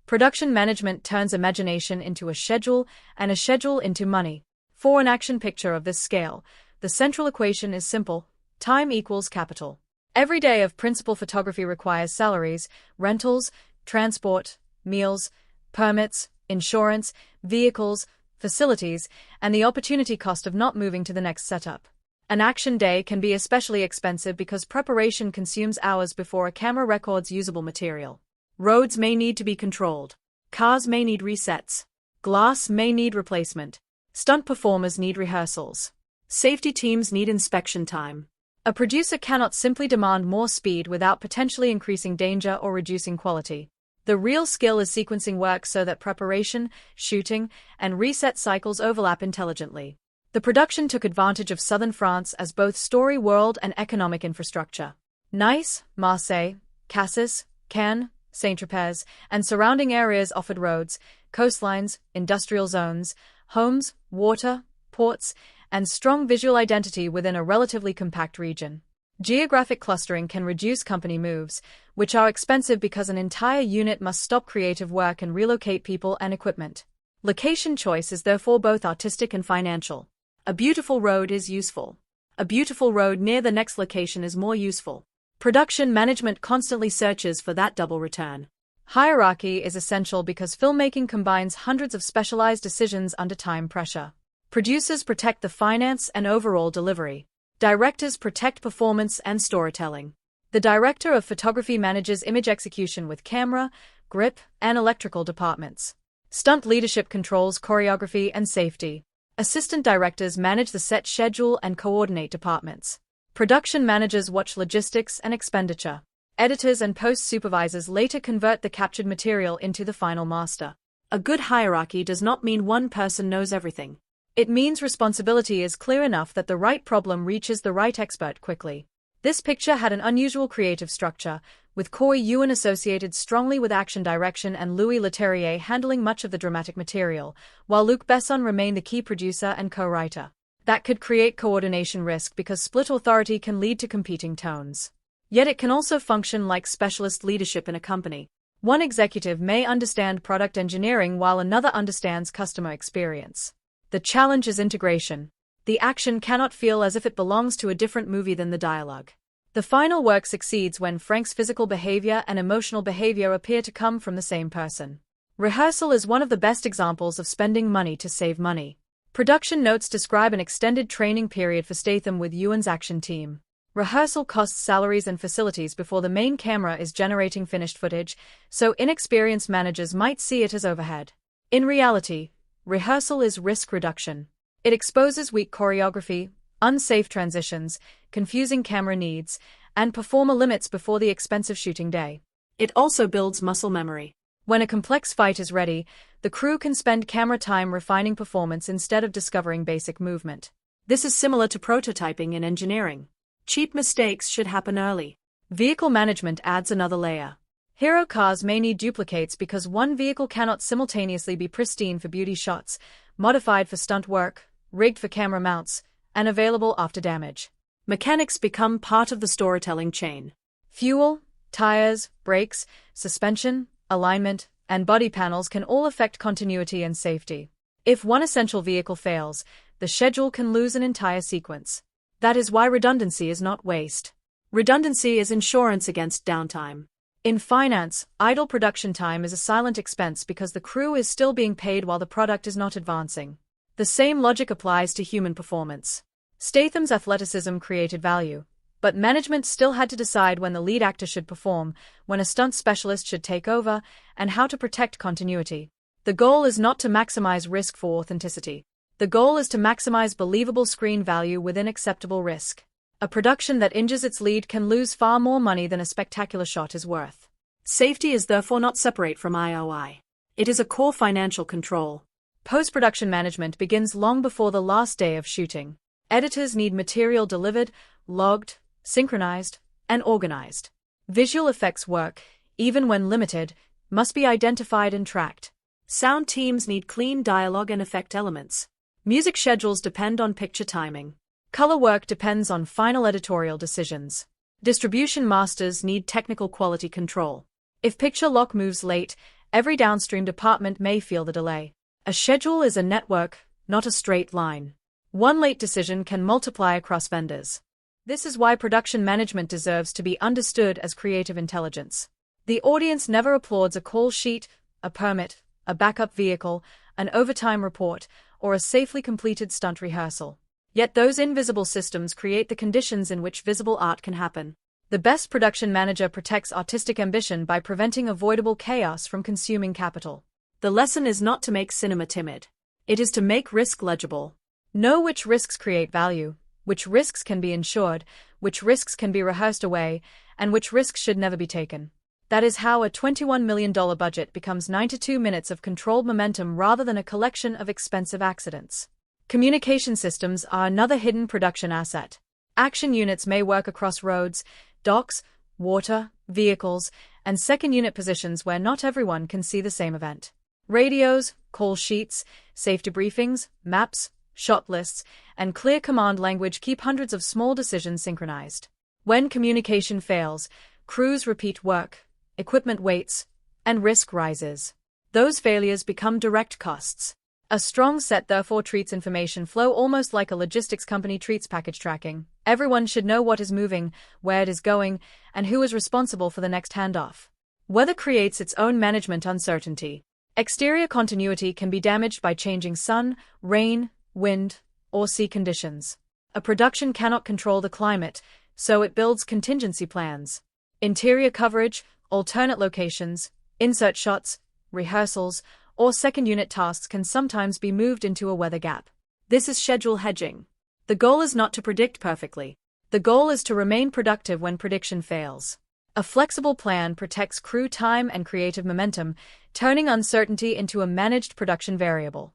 Speaker 1: Production management turns imagination into a schedule and a schedule into money. For an action picture of this scale, the central equation is simple: time equals capital. Every day of principal photography requires salaries, rentals, transport, meals, permits, insurance, vehicles, facilities, and the opportunity cost of not moving to the next setup. An action day can be especially expensive because preparation consumes hours before a camera records usable material.
Speaker 2: Roads may need to be controlled. Cars may need resets.
Speaker 1: Glass may need replacement. Stunt performers need rehearsals.
Speaker 2: Safety teams need inspection time.
Speaker 1: A producer cannot simply demand more speed without potentially increasing danger or reducing quality. The real skill is sequencing work so that preparation, shooting, and reset cycles overlap intelligently. The production took advantage of southern France as both story world and economic infrastructure. Nice, Marseille, Cassis, Cannes, Saint-Tropez, and surrounding areas offered roads, coastlines, industrial zones, homes, water, ports, and strong visual identity within a relatively compact region. Geographic clustering can reduce company moves, which are expensive because an entire unit must stop creative work and relocate people and equipment. Location choice is therefore both artistic and financial.
Speaker 2: A beautiful road is useful. A beautiful road near the next location is more useful. Production management constantly searches for that double return.
Speaker 1: Hierarchy is essential because filmmaking combines hundreds of specialized decisions under time pressure. Producers protect the finance and overall delivery. Directors protect performance and storytelling. The director of photography manages image execution with camera, grip, and electrical departments. Stunt leadership controls choreography and safety. Assistant directors manage the set schedule and coordinate departments. Production managers watch logistics and expenditure. Editors and post supervisors later convert the captured material into the final master.
Speaker 2: A good hierarchy does not mean one person knows everything.
Speaker 1: It means responsibility is clear enough that the right problem reaches the right expert quickly. This picture had an unusual creative structure, with Coy Yuen associated strongly with action direction and Louis Leterrier handling much of the dramatic material, while Luc Besson remained the key producer and co-writer. That could create coordination risk because split authority can lead to competing tones. Yet it can also function like specialist leadership in a company. One executive may understand product engineering while another understands customer experience. The challenge is integration. The action cannot feel as if it belongs to a different movie than the dialogue. The final work succeeds when Frank's physical behavior and emotional behavior appear to come from the same person. Rehearsal is one of the best examples of spending money to save money. Production notes describe an extended training period for Statham with Yuen's action team. Rehearsal costs salaries and facilities before the main camera is generating finished footage, so inexperienced managers might see it as overhead. In reality, rehearsal is risk reduction. It exposes weak choreography, unsafe transitions, confusing camera needs, and performer limits before the expensive shooting day.
Speaker 2: It also builds muscle memory.
Speaker 1: When a complex fight is ready, the crew can spend camera time refining performance instead of discovering basic movement.
Speaker 2: This is similar to prototyping in engineering. Cheap mistakes should happen early.
Speaker 1: Vehicle management adds another layer. Hero cars may need duplicates because one vehicle cannot simultaneously be pristine for beauty shots, modified for stunt work, rigged for camera mounts, and available after damage.
Speaker 2: Mechanics become part of the storytelling chain.
Speaker 1: Fuel, tires, brakes, suspension, alignment, and body panels can all affect continuity and safety. If one essential vehicle fails, the schedule can lose an entire sequence. That is why redundancy is not waste. Redundancy is insurance against downtime. In finance, idle production time is a silent expense because the crew is still being paid while the product is not advancing. The same logic applies to human performance. Statham's athleticism created value, but management still had to decide when the lead actor should perform, when a stunt specialist should take over, and how to protect continuity. The goal is not to maximize risk for authenticity. The goal is to maximize believable screen value within acceptable risk. A production that injures its lead can lose far more money than a spectacular shot is worth.
Speaker 2: Safety is therefore not separate from IOI. It is a core financial control.
Speaker 1: Post-production management begins long before the last day of shooting. Editors need material delivered, logged, synchronized, and organized. Visual effects work, even when limited, must be identified and tracked.
Speaker 2: Sound teams need clean dialogue and effect elements.
Speaker 1: Music schedules depend on picture timing. Color work depends on final editorial decisions. Distribution masters need technical quality control. If picture lock moves late, every downstream department may feel the delay. A schedule is a network, not a straight line. One late decision can multiply across vendors. This is why production management deserves to be understood as creative intelligence. The audience never applauds a call sheet, a permit, a backup vehicle, an overtime report, or a safely completed stunt rehearsal. Yet those invisible systems create the conditions in which visible art can happen. The best production manager protects artistic ambition by preventing avoidable chaos from consuming capital.
Speaker 2: The lesson is not to make cinema timid. It is to make risk legible.
Speaker 1: Know which risks create value, which risks can be insured, which risks can be rehearsed away, and which risks should never be taken. That is how a $21 million budget becomes 92 minutes of controlled momentum rather than a collection of expensive accidents. Communication systems are another hidden production asset. Action units may work across roads, docks, water, vehicles, and second unit positions where not everyone can see the same event. Radios, call sheets, safety briefings, maps, shot lists, and clear command language keep hundreds of small decisions synchronized. When communication fails, crews repeat work, equipment waits, and risk rises. Those failures become direct costs. A strong set therefore treats information flow almost like a logistics company treats package tracking. Everyone should know what is moving, where it is going, and who is responsible for the next handoff. Weather creates its own management uncertainty. Exterior continuity can be damaged by changing sun, rain, wind, or sea conditions. A production cannot control the climate, so it builds contingency plans. Interior coverage, alternate locations, insert shots, rehearsals, or second unit tasks can sometimes be moved into a weather gap. This is schedule hedging. The goal is not to predict perfectly. The goal is to remain productive when prediction fails. A flexible plan protects crew time and creative momentum, turning uncertainty into a managed production variable.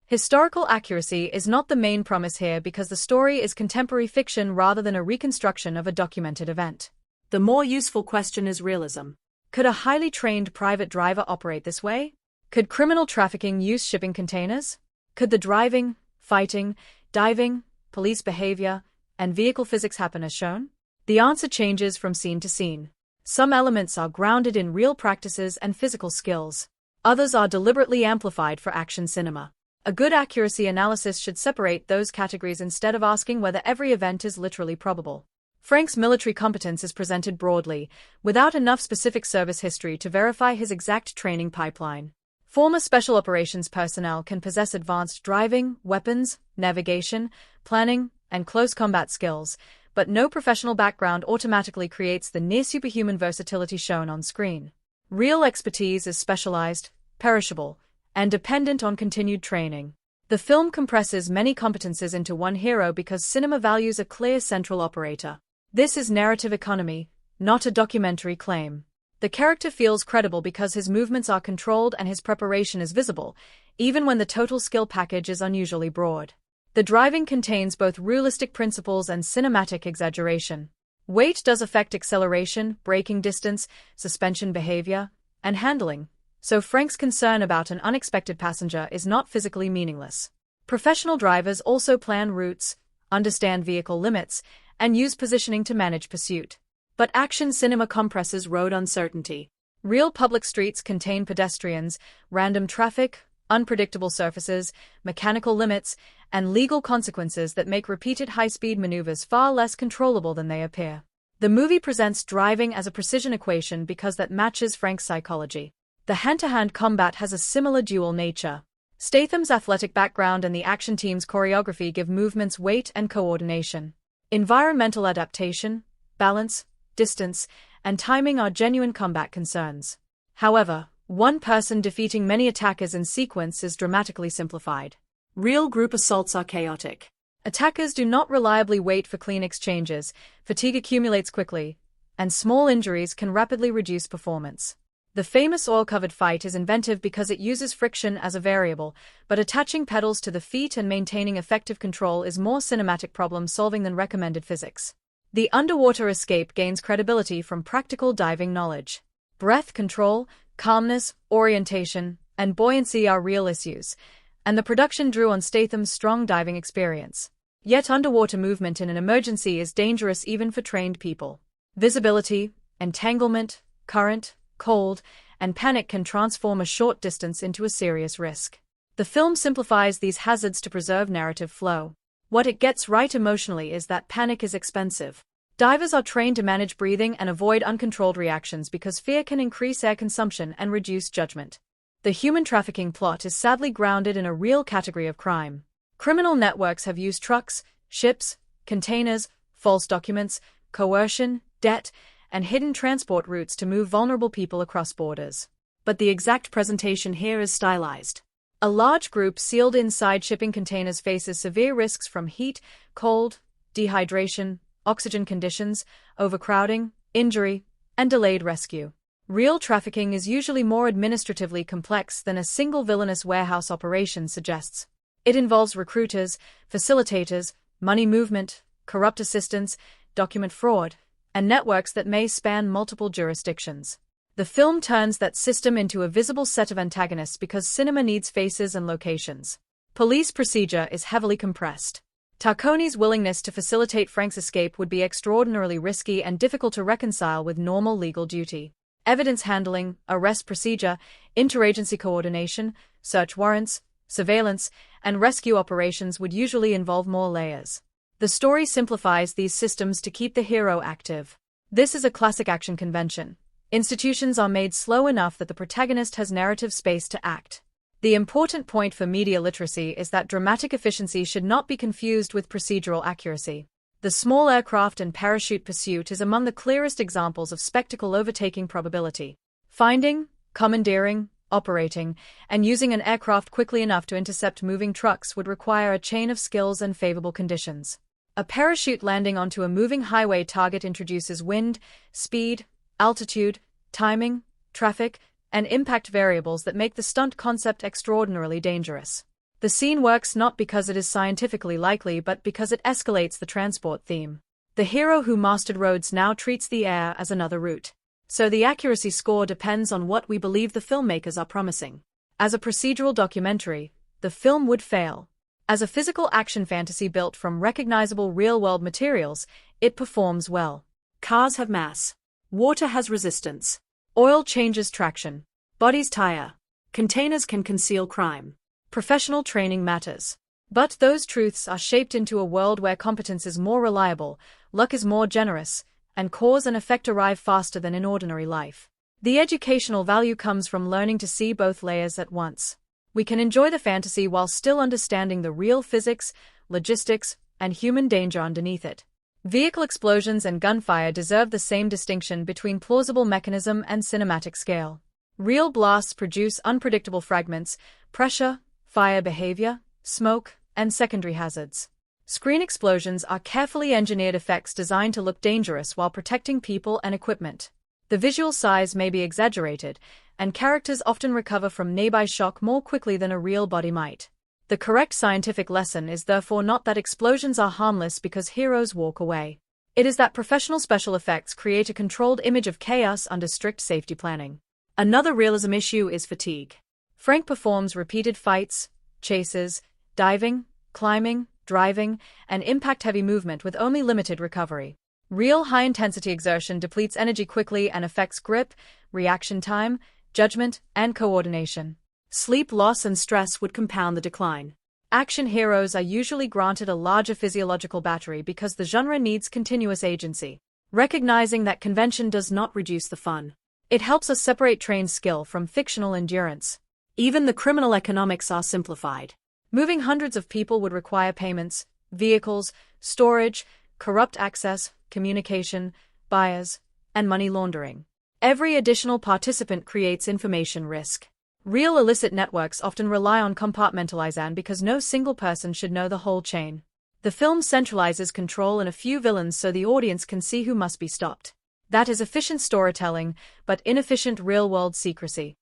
Speaker 1: Historical accuracy is not the main promise here because the story is contemporary fiction rather than a reconstruction of a documented event.
Speaker 2: The more useful question is realism.
Speaker 1: Could a highly trained private driver operate this way? Could criminal trafficking use shipping containers? Could the driving, fighting, diving, police behavior, and vehicle physics happen as shown? The answer changes from scene to scene. Some elements are grounded in real practices and physical skills. Others are deliberately amplified for action cinema. A good accuracy analysis should separate those categories instead of asking whether every event is literally probable. Frank's military competence is presented broadly, without enough specific service history to verify his exact training pipeline. Former special operations personnel can possess advanced driving, weapons, navigation, planning, and close combat skills, but no professional background automatically creates the near-superhuman versatility shown on screen. Real expertise is specialized, perishable, and dependent on continued training. The film compresses many competences into one hero because cinema values a clear central operator. This is narrative economy, not a documentary claim. The character feels credible because his movements are controlled and his preparation is visible, even when the total skill package is unusually broad. The driving contains both realistic principles and cinematic exaggeration. Weight does affect acceleration, braking distance, suspension behavior, and handling, so Frank's concern about an unexpected passenger is not physically meaningless. Professional drivers also plan routes, understand vehicle limits, and use positioning to manage pursuit. But action cinema compresses road uncertainty. Real public streets contain pedestrians, random traffic, unpredictable surfaces, mechanical limits, and legal consequences that make repeated high-speed maneuvers far less controllable than they appear. The movie presents driving as a precision equation because that matches Frank's psychology. The hand-to-hand combat has a similar dual nature. Statham's athletic background and the action team's choreography give movements weight and coordination. Environmental adaptation, balance, distance, and timing are genuine combat concerns. However, one person defeating many attackers in sequence is dramatically simplified.
Speaker 2: Real group assaults are chaotic.
Speaker 1: Attackers do not reliably wait for clean exchanges, fatigue accumulates quickly, and small injuries can rapidly reduce performance. The famous oil-covered fight is inventive because it uses friction as a variable, but attaching pedals to the feet and maintaining effective control is more cinematic problem-solving than recommended physics. The underwater escape gains credibility from practical diving knowledge. Breath control, calmness, orientation, and buoyancy are real issues, and the production drew on Statham's strong diving experience. Yet underwater movement in an emergency is dangerous even for trained people. Visibility, entanglement, current, cold, and panic can transform a short distance into a serious risk. The film simplifies these hazards to preserve narrative flow. What it gets right emotionally is that panic is expensive. Divers are trained to manage breathing and avoid uncontrolled reactions because fear can increase air consumption and reduce judgment. The human trafficking plot is sadly grounded in a real category of crime. Criminal networks have used trucks, ships, containers, false documents, coercion, debt, and hidden transport routes to move vulnerable people across borders. But the exact presentation here is stylized. A large group sealed inside shipping containers faces severe risks from heat, cold, dehydration, oxygen conditions, overcrowding, injury, and delayed rescue. Real trafficking is usually more administratively complex than a single villainous warehouse operation suggests. It involves recruiters, facilitators, money movement, corrupt assistance, document fraud, and networks that may span multiple jurisdictions. The film turns that system into a visible set of antagonists because cinema needs faces and locations. Police procedure is heavily compressed. Tarconi's willingness to facilitate Frank's escape would be extraordinarily risky and difficult to reconcile with normal legal duty. Evidence handling, arrest procedure, interagency coordination, search warrants, surveillance, and rescue operations would usually involve more layers. The story simplifies these systems to keep the hero active. This is a classic action convention. Institutions are made slow enough that the protagonist has narrative space to act. The important point for media literacy is that dramatic efficiency should not be confused with procedural accuracy. The small aircraft and parachute pursuit is among the clearest examples of spectacle overtaking probability. Finding, commandeering, operating, and using an aircraft quickly enough to intercept moving trucks would require a chain of skills and favorable conditions. A parachute landing onto a moving highway target introduces wind, speed, altitude, timing, traffic, and impact variables that make the stunt concept extraordinarily dangerous. The scene works not because it is scientifically likely but because it escalates the transport theme. The hero who mastered roads now treats the air as another route. So the accuracy score depends on what we believe the filmmakers are promising. As a procedural documentary, the film would fail. As a physical action fantasy built from recognizable real-world materials, it performs well. Cars have mass. Water has resistance. Oil changes traction. Bodies tire. Containers can conceal crime. Professional training matters. But those truths are shaped into a world where competence is more reliable, luck is more generous, and cause and effect arrive faster than in ordinary life. The educational value comes from learning to see both layers at once. We can enjoy the fantasy while still understanding the real physics, logistics, and human danger underneath it. Vehicle explosions and gunfire deserve the same distinction between plausible mechanism and cinematic scale. Real blasts produce unpredictable fragments, pressure, fire behavior, smoke, and secondary hazards. Screen explosions are carefully engineered effects designed to look dangerous while protecting people and equipment. The visual size may be exaggerated, and characters often recover from nearby shock more quickly than a real body might. The correct scientific lesson is therefore not that explosions are harmless because heroes walk away. It is that professional special effects create a controlled image of chaos under strict safety planning. Another realism issue is fatigue. Frank performs repeated fights, chases, diving, climbing, driving, and impact-heavy movement with only limited recovery. Real high-intensity exertion depletes energy quickly and affects grip, reaction time, judgment, and coordination. Sleep loss and stress would compound the decline. Action heroes are usually granted a larger physiological battery because the genre needs continuous agency. Recognizing that convention does not reduce the fun. It helps us separate trained skill from fictional endurance. Even the criminal economics are simplified. Moving hundreds of people would require payments, vehicles, storage, corrupt access, communication, buyers, and money laundering. Every additional participant creates information risk. Real illicit networks often rely on compartmentalization because no single person should know the whole chain. The film centralizes control in a few villains so the audience can see who must be stopped. That is efficient storytelling, but inefficient real-world secrecy.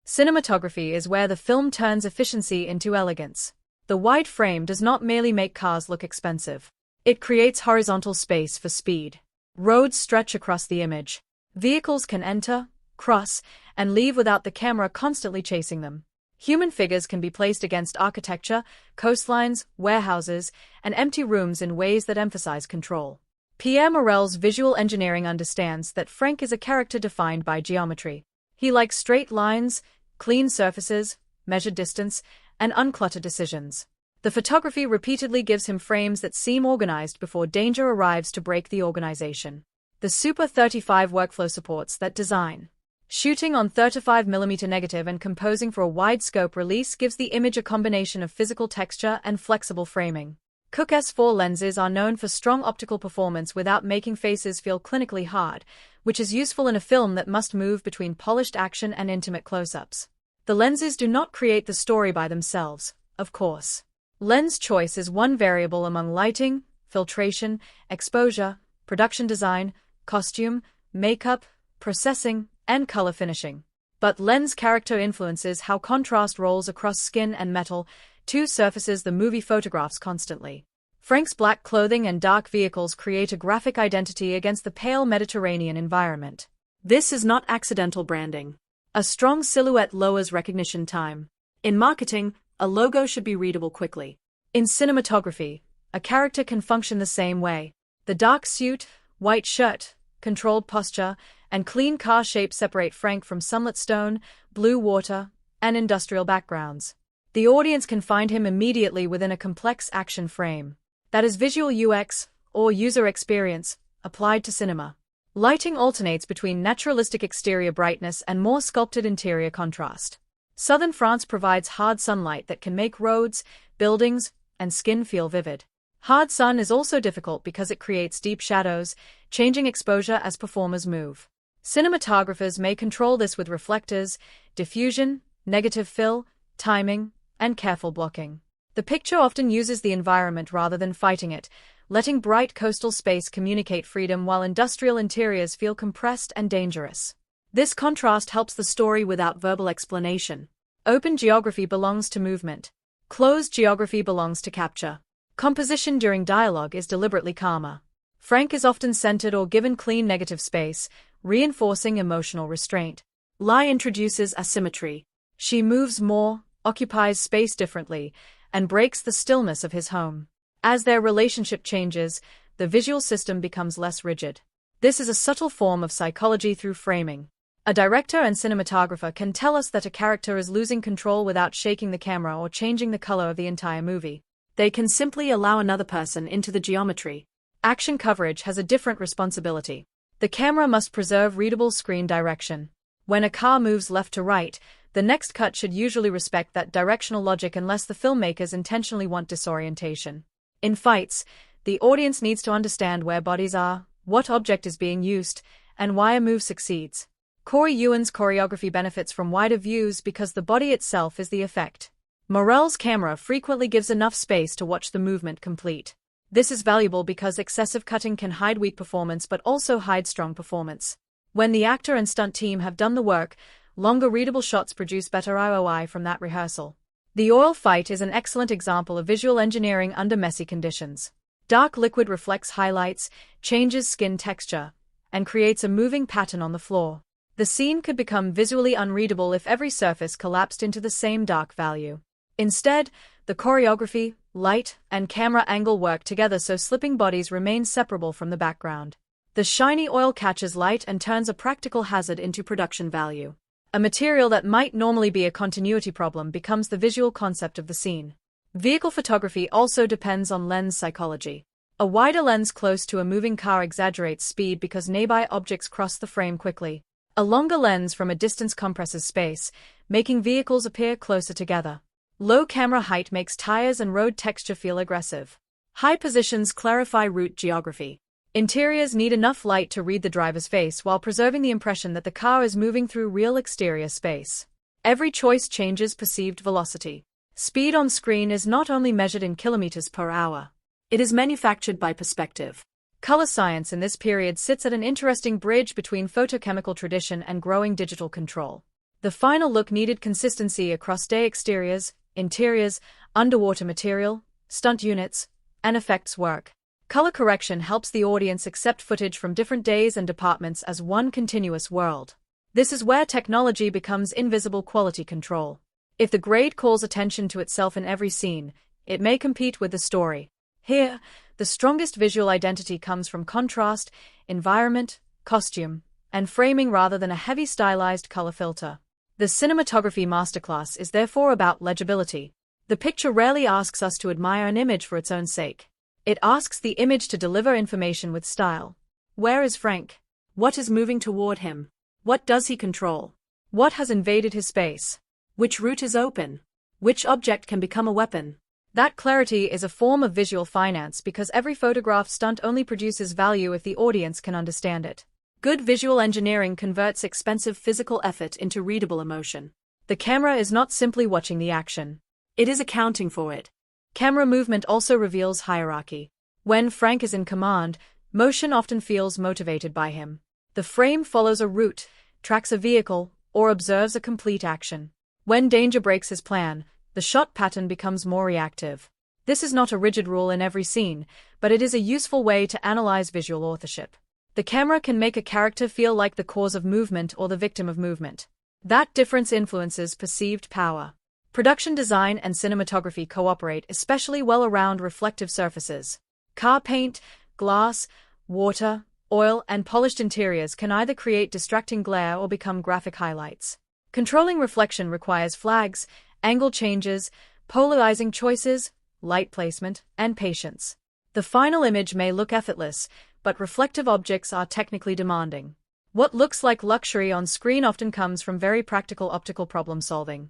Speaker 1: Cinematography is where the film turns efficiency into elegance. The wide frame does not merely make cars look expensive. It creates horizontal space for speed. Roads stretch across the image. Vehicles can enter, cross, and leave without the camera constantly chasing them. Human figures can be placed against architecture, coastlines, warehouses, and empty rooms in ways that emphasize control. Pierre Morel's visual engineering understands that Frank is a character defined by geometry. He likes straight lines, clean surfaces, measured distance, and uncluttered decisions. The photography repeatedly gives him frames that seem organized before danger arrives to break the organization. The Super 35 workflow supports that design. Shooting on 35mm negative and composing for a wide-scope release gives the image a combination of physical texture and flexible framing. Cooke S4 lenses are known for strong optical performance without making faces feel clinically hard, which is useful in a film that must move between polished action and intimate close-ups. The lenses do not create the story by themselves, of course. Lens choice is one variable among lighting, filtration, exposure, production design, costume, makeup, processing, and color finishing. But lens character influences how contrast rolls across skin and metal, two surfaces the movie photographs constantly. Frank's black clothing and dark vehicles create a graphic identity against the pale Mediterranean environment. This is not accidental branding. A strong silhouette lowers recognition time. In marketing, a logo should be readable quickly. In cinematography, a character can function the same way. The dark suit, white shirt, controlled posture, and clean car shape separate Frank from sunlit stone, blue water, and industrial backgrounds. The audience can find him immediately within a complex action frame. That is visual UX, or user experience, applied to cinema. Lighting alternates between naturalistic exterior brightness and more sculpted interior contrast. Southern France provides hard sunlight that can make roads, buildings, and skin feel vivid. Hard sun is also difficult because it creates deep shadows, changing exposure as performers move. Cinematographers may control this with reflectors, diffusion, negative fill, timing, and careful blocking. The picture often uses the environment rather than fighting it, letting bright coastal space communicate freedom while industrial interiors feel compressed and dangerous. This contrast helps the story without verbal explanation. Open geography belongs to movement. Closed geography belongs to capture. Composition during dialogue is deliberately calmer. Frank is often centered or given clean negative space, reinforcing emotional restraint. Lai introduces asymmetry. She moves more, occupies space differently, and breaks the stillness of his home. As their relationship changes, the visual system becomes less rigid. This is a subtle form of psychology through framing. A director and cinematographer can tell us that a character is losing control without shaking the camera or changing the color of the entire movie. They can simply allow another person into the geometry. Action coverage has a different responsibility. The camera must preserve readable screen direction. When a car moves left to right, the next cut should usually respect that directional logic unless the filmmakers intentionally want disorientation. In fights, the audience needs to understand where bodies are, what object is being used, and why a move succeeds. Corey Ewan's choreography benefits from wider views because the body itself is the effect. Morel's camera frequently gives enough space to watch the movement complete. This is valuable because excessive cutting can hide weak performance but also hide strong performance. When the actor and stunt team have done the work, longer readable shots produce better ROI from that rehearsal. The oil fight is an excellent example of visual engineering under messy conditions. Dark liquid reflects highlights, changes skin texture, and creates a moving pattern on the floor. The scene could become visually unreadable if every surface collapsed into the same dark value. Instead, the choreography, light, and camera angle work together so slipping bodies remain separable from the background. The shiny oil catches light and turns a practical hazard into production value. A material that might normally be a continuity problem becomes the visual concept of the scene. Vehicle photography also depends on lens psychology. A wider lens close to a moving car exaggerates speed because nearby objects cross the frame quickly. A longer lens from a distance compresses space, making vehicles appear closer together. Low camera height makes tires and road texture feel aggressive. High positions clarify route geography. Interiors need enough light to read the driver's face while preserving the impression that the car is moving through real exterior space. Every choice changes perceived velocity. Speed on screen is not only measured in kilometers per hour.
Speaker 2: It is manufactured by perspective.
Speaker 1: Color science in this period sits at an interesting bridge between photochemical tradition and growing digital control. The final look needed consistency across day exteriors, interiors, underwater material, stunt units, and effects work. Color correction helps the audience accept footage from different days and departments as one continuous world. This is where technology becomes invisible quality control. If the grade calls attention to itself in every scene, it may compete with the story. Here, the strongest visual identity comes from contrast, environment, costume, and framing rather than a heavy stylized color filter. The cinematography masterclass is therefore about legibility. The picture rarely asks us to admire an image for its own sake. It asks the image to deliver information with style. Where is Frank?
Speaker 2: What is moving toward him? What does he control?
Speaker 1: What has invaded his space?
Speaker 2: Which route is open? Which object can become a weapon?
Speaker 1: That clarity is a form of visual finance because every photograph stunt only produces value if the audience can understand it.
Speaker 2: Good visual engineering converts expensive physical effort into readable emotion.
Speaker 1: The camera is not simply watching the action.
Speaker 2: It is accounting for it.
Speaker 1: Camera movement also reveals hierarchy. When Frank is in command, motion often feels motivated by him. The frame follows a route, tracks a vehicle, or observes a complete action. When danger breaks his plan, the shot pattern becomes more reactive. This is not a rigid rule in every scene, but it is a useful way to analyze visual authorship. The camera can make a character feel like the cause of movement or the victim of movement. That difference influences perceived power. Production design and cinematography cooperate especially well around reflective surfaces. Car paint, glass, water, oil, and polished interiors can either create distracting glare or become graphic highlights. Controlling reflection requires flags, angle changes, polarizing choices, light placement, and patience. The final image may look effortless, but reflective objects are technically demanding. What looks like luxury on screen often comes from very practical optical problem solving.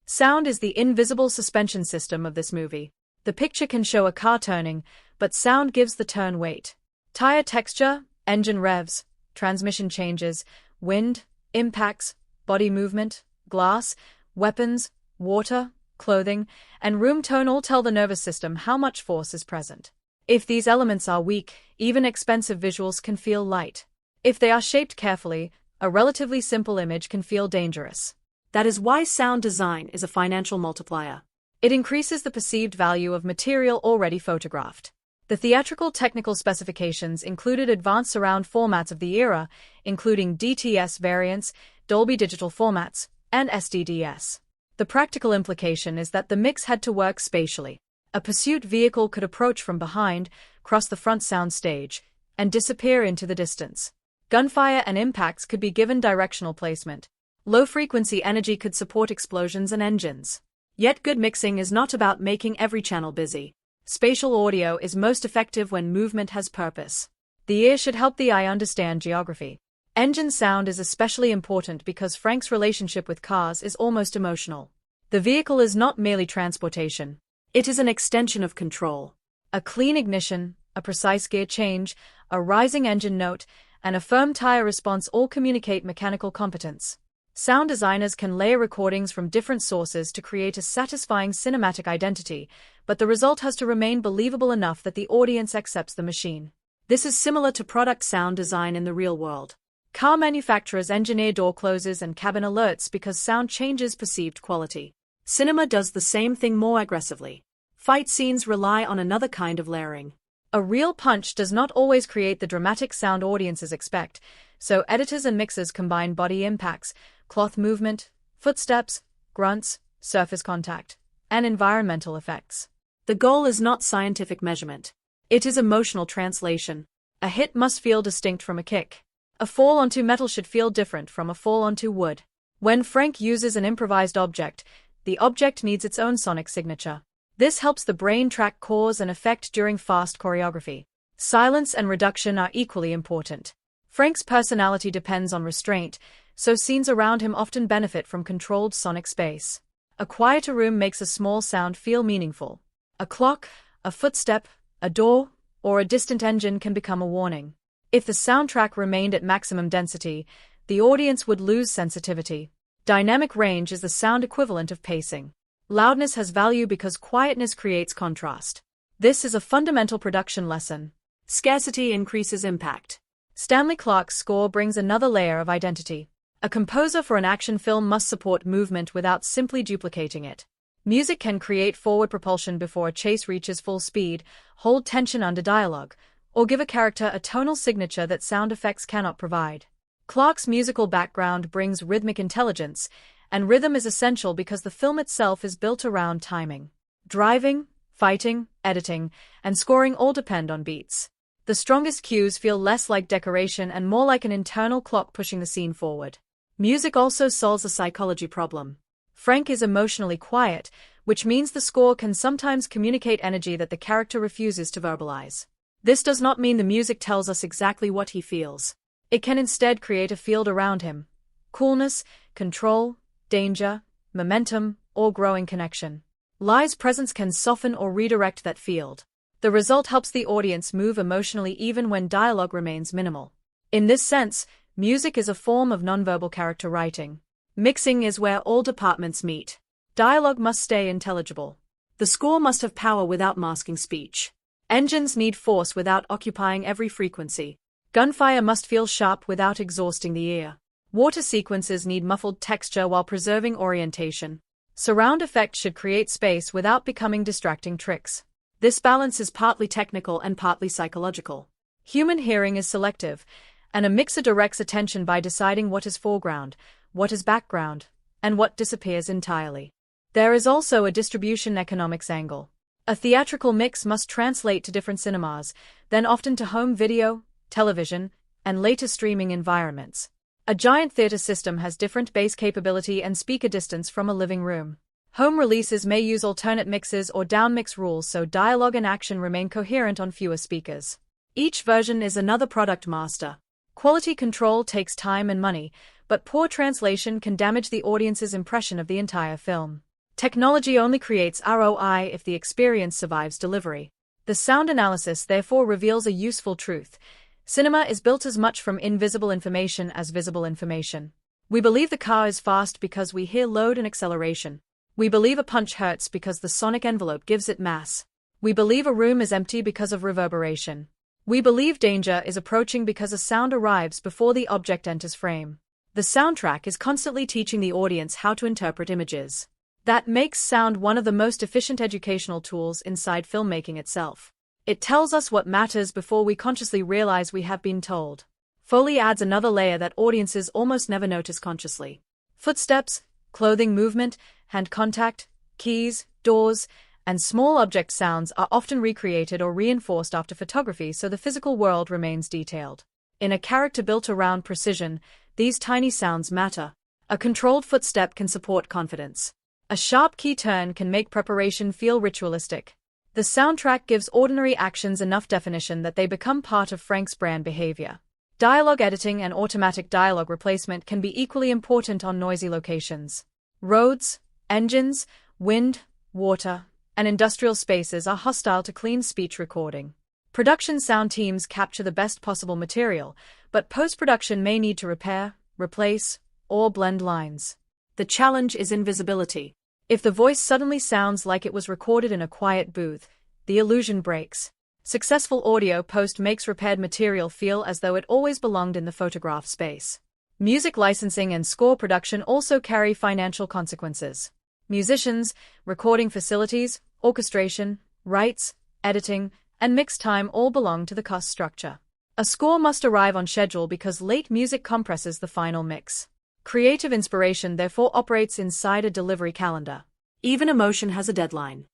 Speaker 1: Sound is the invisible suspension system of this movie. The picture can show a car turning, but sound gives the turn weight. Tire texture, engine revs, transmission changes, wind, impacts, body movement, glass, weapons, water, clothing, and room tone all tell the nervous system how much force is present. If these elements are weak, even expensive visuals can feel light. If they are shaped carefully, a relatively simple image can feel dangerous.
Speaker 2: That is why sound design is a financial multiplier.
Speaker 1: It increases the perceived value of material already photographed. The theatrical technical specifications included advanced surround formats of the era, including DTS variants, Dolby Digital formats, and SDDS. The practical implication is that the mix had to work spatially. A pursuit vehicle could approach from behind, cross the front sound stage, and disappear into the distance. Gunfire and impacts could be given directional placement. Low-frequency energy could support explosions and engines.
Speaker 2: Yet good mixing is not about making every channel busy.
Speaker 1: Spatial audio is most effective when movement has purpose. The ear should help the eye understand geography. Engine sound is especially important because Frank's relationship with cars is almost emotional. The vehicle is not merely transportation.
Speaker 2: It is an extension of control.
Speaker 1: A clean ignition, a precise gear change, a rising engine note, and a firm tire response all communicate mechanical competence. Sound designers can layer recordings from different sources to create a satisfying cinematic identity, but the result has to remain believable enough that the audience accepts the machine.
Speaker 2: This is similar to product sound design in the real world.
Speaker 1: Car manufacturers engineer door closes and cabin alerts because sound changes perceived quality.
Speaker 2: Cinema does the same thing more aggressively. Fight scenes rely on another kind of layering.
Speaker 1: A real punch does not always create the dramatic sound audiences expect, so editors and mixers combine body impacts, cloth movement, footsteps, grunts, surface contact, and environmental effects.
Speaker 2: The goal is not scientific measurement. It is emotional translation.
Speaker 1: A hit must feel distinct from a kick. A fall onto metal should feel different from a fall onto wood. When Frank uses an improvised object, the object needs its own sonic signature. This helps the brain track cause and effect during fast choreography. Silence and reduction are equally important. Frank's personality depends on restraint, so scenes around him often benefit from controlled sonic space. A quieter room makes a small sound feel meaningful. A clock, a footstep, a door, or a distant engine can become a warning. If the soundtrack remained at maximum density, the audience would lose sensitivity. Dynamic range is the sound equivalent of pacing. Loudness has value because quietness creates contrast. This is a fundamental production lesson.
Speaker 2: Scarcity increases impact.
Speaker 1: Stanley Clarke's score brings another layer of identity. A composer for an action film must support movement without simply duplicating it. Music can create forward propulsion before a chase reaches full speed, hold tension under dialogue, or give a character a tonal signature that sound effects cannot provide. Clarke's musical background brings rhythmic intelligence, and rhythm is essential because the film itself is built around timing. Driving, fighting, editing, and scoring all depend on beats. The strongest cues feel less like decoration and more like an internal clock pushing the scene forward. Music also solves a psychology problem. Frank is emotionally quiet, which means the score can sometimes communicate energy that the character refuses to verbalize. This does not mean the music tells us exactly what he feels. It can instead create a field around him. Coolness, control, danger, momentum, or growing connection. Lai's presence can soften or redirect that field. The result helps the audience move emotionally even when dialogue remains minimal. In this sense, music is a form of nonverbal character writing. Mixing is where all departments meet. Dialogue must stay intelligible.
Speaker 2: The score must have power without masking speech.
Speaker 1: Engines need force without occupying every frequency. Gunfire must feel sharp without exhausting the ear. Water sequences need muffled texture while preserving orientation. Surround effects should create space without becoming distracting tricks.
Speaker 2: This balance is partly technical and partly psychological.
Speaker 1: Human hearing is selective, and a mixer directs attention by deciding what is foreground, what is background, and what disappears entirely. There is also a distribution economics angle. A theatrical mix must translate to different cinemas, then often to home video, television, and later streaming environments. A giant theater system has different bass capability and speaker distance from a living room. Home releases may use alternate mixes or downmix rules so dialogue and action remain coherent on fewer speakers. Each version is another product master. Quality control takes time and money, but poor translation can damage the audience's impression of the entire film. Technology only creates ROI if the experience survives delivery. The sound analysis therefore reveals a useful truth. Cinema is built as much from invisible information as visible information. We believe the car is fast because we hear load and acceleration. We believe a punch hurts because the sonic envelope gives it mass. We believe a room is empty because of reverberation. We believe danger is approaching because a sound arrives before the object enters frame. The soundtrack is constantly teaching the audience how to interpret images. That makes sound one of the most efficient educational tools inside filmmaking itself. It tells us what matters before we consciously realize we have been told. Foley adds another layer that audiences almost never notice consciously. Footsteps, clothing movement, hand contact, keys, doors, and small object sounds are often recreated or reinforced after photography so the physical world remains detailed. In a character built around precision, these tiny sounds matter. A controlled footstep can support confidence. A sharp key turn can make preparation feel ritualistic. The soundtrack gives ordinary actions enough definition that they become part of Frank's brand behavior. Dialogue editing and automatic dialogue replacement can be equally important on noisy locations. Roads, engines, wind, water, and industrial spaces are hostile to clean speech recording. Production sound teams capture the best possible material, but post-production may need to repair, replace, or blend lines.
Speaker 2: The challenge is invisibility.
Speaker 1: If the voice suddenly sounds like it was recorded in a quiet booth, the illusion breaks. Successful audio post makes repaired material feel as though it always belonged in the photograph space. Music licensing and score production also carry financial consequences. Musicians, recording facilities, orchestration, rights, editing, and mix time all belong to the cost structure. A score must arrive on schedule because late music compresses the final mix. Creative inspiration therefore operates inside a delivery calendar.
Speaker 2: Even emotion has a deadline.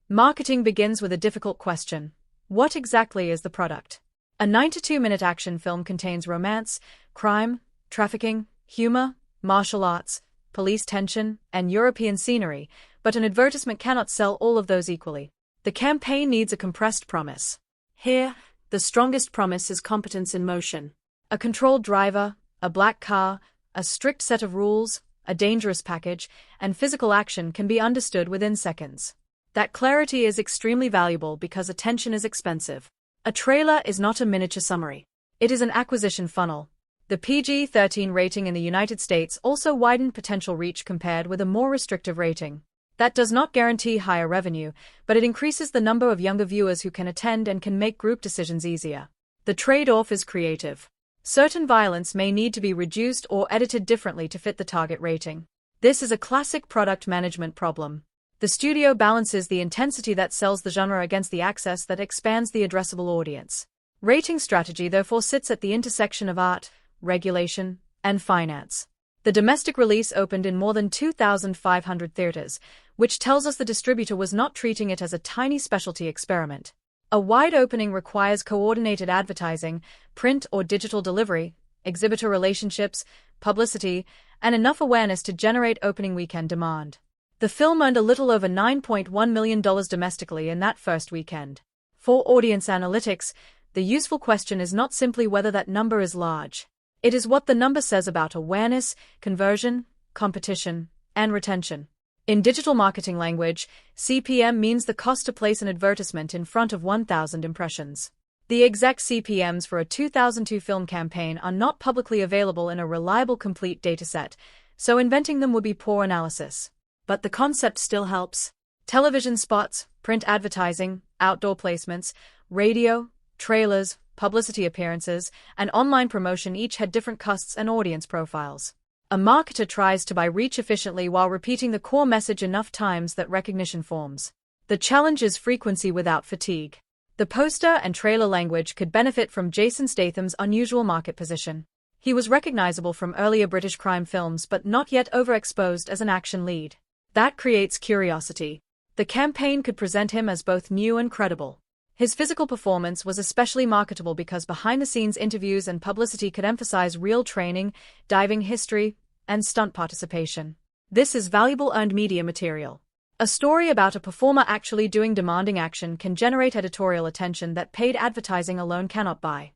Speaker 1: Marketing begins with a difficult question. What exactly is the product? A 92-minute action film contains romance, crime, trafficking, humor, martial arts, police tension, and European scenery, but an advertisement cannot sell all of those equally. The campaign needs a compressed promise.
Speaker 2: Here, the strongest promise is competence in motion.
Speaker 1: A controlled driver, a black car, a strict set of rules, a dangerous package, and physical action can be understood within seconds. That clarity is extremely valuable because attention is expensive. A trailer is not a miniature summary. It is an acquisition funnel. The PG-13 rating in the United States also widened potential reach compared with a more restrictive rating. That does not guarantee higher revenue, but it increases the number of younger viewers who can attend and can make group decisions easier. The trade-off is creative. Certain violence may need to be reduced or edited differently to fit the target rating. This is a classic product management problem. The studio balances the intensity that sells the genre against the access that expands the addressable audience. Rating strategy therefore sits at the intersection of art, regulation, and finance. The domestic release opened in more than 2,500 theaters, which tells us the distributor was not treating it as a tiny specialty experiment. A wide opening requires coordinated advertising, print or digital delivery, exhibitor relationships, publicity, and enough awareness to generate opening weekend demand. The film earned a little over $9.1 million domestically in that first weekend. For audience analytics, the useful question is not simply whether that number is large. It is what the number says about awareness, conversion, competition, and retention. In digital marketing language, CPM means the cost to place an advertisement in front of 1,000 impressions. The exact CPMs for a 2002 film campaign are not publicly available in a reliable complete dataset, so inventing them would be poor analysis. But the concept still helps. Television spots, print advertising, outdoor placements, radio, trailers, publicity appearances, and online promotion each had different costs and audience profiles. A marketer tries to buy reach efficiently while repeating the core message enough times that recognition forms. The challenge is frequency without fatigue. The poster and trailer language could benefit from Jason Statham's unusual market position. He was recognizable from earlier British crime films but not yet overexposed as an action lead. That creates curiosity. The campaign could present him as both new and credible. His physical performance was especially marketable because behind-the-scenes interviews and publicity could emphasize real training, diving history, and stunt participation. This is valuable earned media material. A story about a performer actually doing demanding action can generate editorial attention that paid advertising alone cannot buy.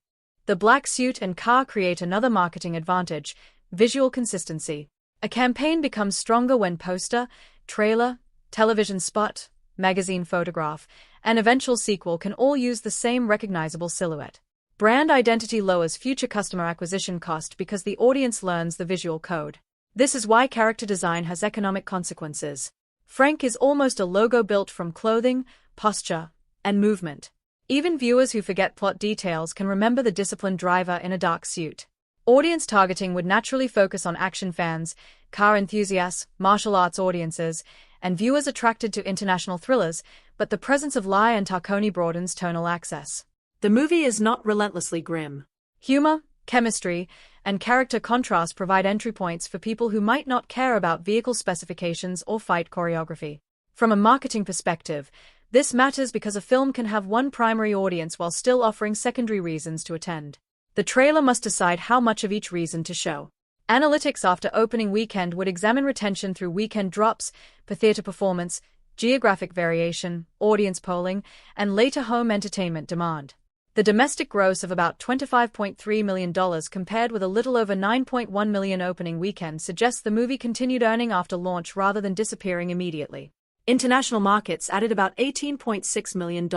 Speaker 1: The black suit and car create another marketing advantage: visual consistency. A campaign becomes stronger when poster, trailer, television spot, magazine photograph, and eventual sequel can all use the same recognizable silhouette. Brand identity lowers future customer acquisition cost because the audience learns the visual code. This is why character design has economic consequences. Frank is almost a logo built from clothing, posture, and movement. Even viewers who forget plot details can remember the disciplined driver in a dark suit. Audience targeting would naturally focus on action fans, car enthusiasts, martial arts audiences, and viewers attracted to international thrillers, but the presence of Lai and Tarconi broadens tonal access. The movie is not relentlessly grim. Humor, chemistry, and character contrast provide entry points for people who might not care about vehicle specifications or fight choreography. From a marketing perspective, this matters because a film can have one primary audience while still offering secondary reasons to attend. The trailer must decide how much of each reason to show. Analytics after opening weekend would examine retention through weekend drops, per theater performance, geographic variation, audience polling, and later home entertainment demand. The domestic gross of about $25.3 million compared with a little over $9.1 million opening weekend suggests the movie continued earning after launch rather than disappearing immediately. International markets added about $18.6 million.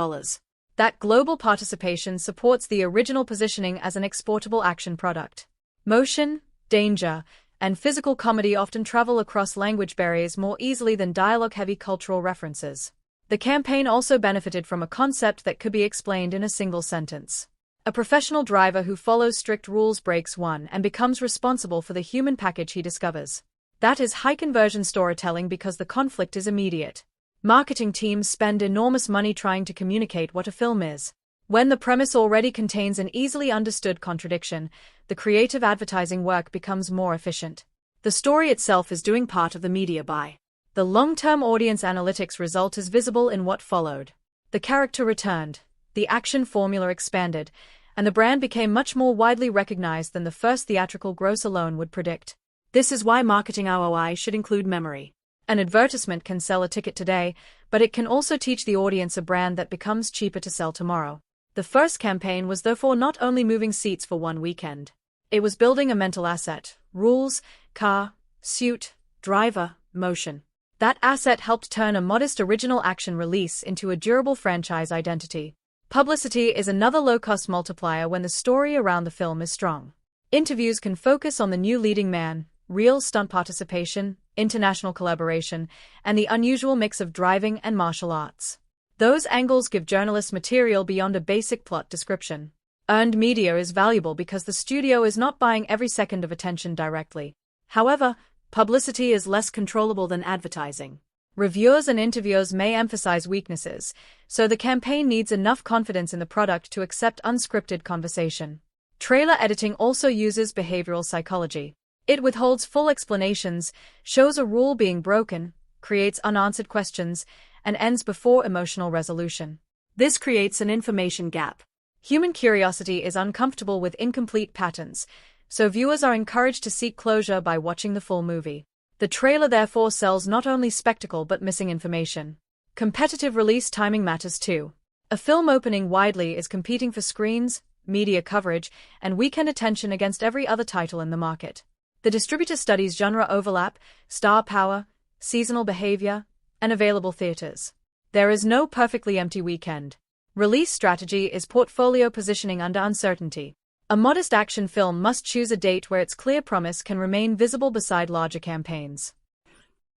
Speaker 1: That global participation supports the original positioning as an exportable action product. Motion, danger, and physical comedy often travel across language barriers more easily than dialogue-heavy cultural references. The campaign also benefited from a concept that could be explained in a single sentence. A professional driver who follows strict rules breaks one and becomes responsible for the human package he discovers. That is high-conversion storytelling because the conflict is immediate. Marketing teams spend enormous money trying to communicate what a film is. When the premise already contains an easily understood contradiction, the creative advertising work becomes more efficient. The story itself is doing part of the media buy. The long-term audience analytics result is visible in what followed. The character returned, the action formula expanded, and the brand became much more widely recognized than the first theatrical gross alone would predict. This is why marketing ROI should include memory. An advertisement can sell a ticket today, but it can also teach the audience a brand that becomes cheaper to sell tomorrow. The first campaign was therefore not only moving seats for one weekend. It was building a mental asset: rules, car, suit, driver, motion. That asset helped turn a modest original action release into a durable franchise identity. Publicity is another low-cost multiplier when the story around the film is strong. Interviews can focus on the new leading man, real stunt participation, international collaboration, and the unusual mix of driving and martial arts. Those angles give journalists material beyond a basic plot description. Earned media is valuable because the studio is not buying every second of attention directly. However, publicity is less controllable than advertising. Reviewers and interviewers may emphasize weaknesses, so the campaign needs enough confidence in the product to accept unscripted conversation. Trailer editing also uses behavioral psychology. It withholds full explanations, shows a rule being broken, creates unanswered questions, and ends before emotional resolution.
Speaker 2: This creates an information gap.
Speaker 1: Human curiosity is uncomfortable with incomplete patterns, so viewers are encouraged to seek closure by watching the full movie. The trailer therefore sells not only spectacle but missing information. Competitive release timing matters too. A film opening widely is competing for screens, media coverage, and weekend attention against every other title in the market. The distributor studies genre overlap, star power, seasonal behavior, and available theaters. There is no perfectly empty weekend. Release strategy is portfolio positioning under uncertainty. A modest action film must choose a date where its clear promise can remain visible beside larger campaigns.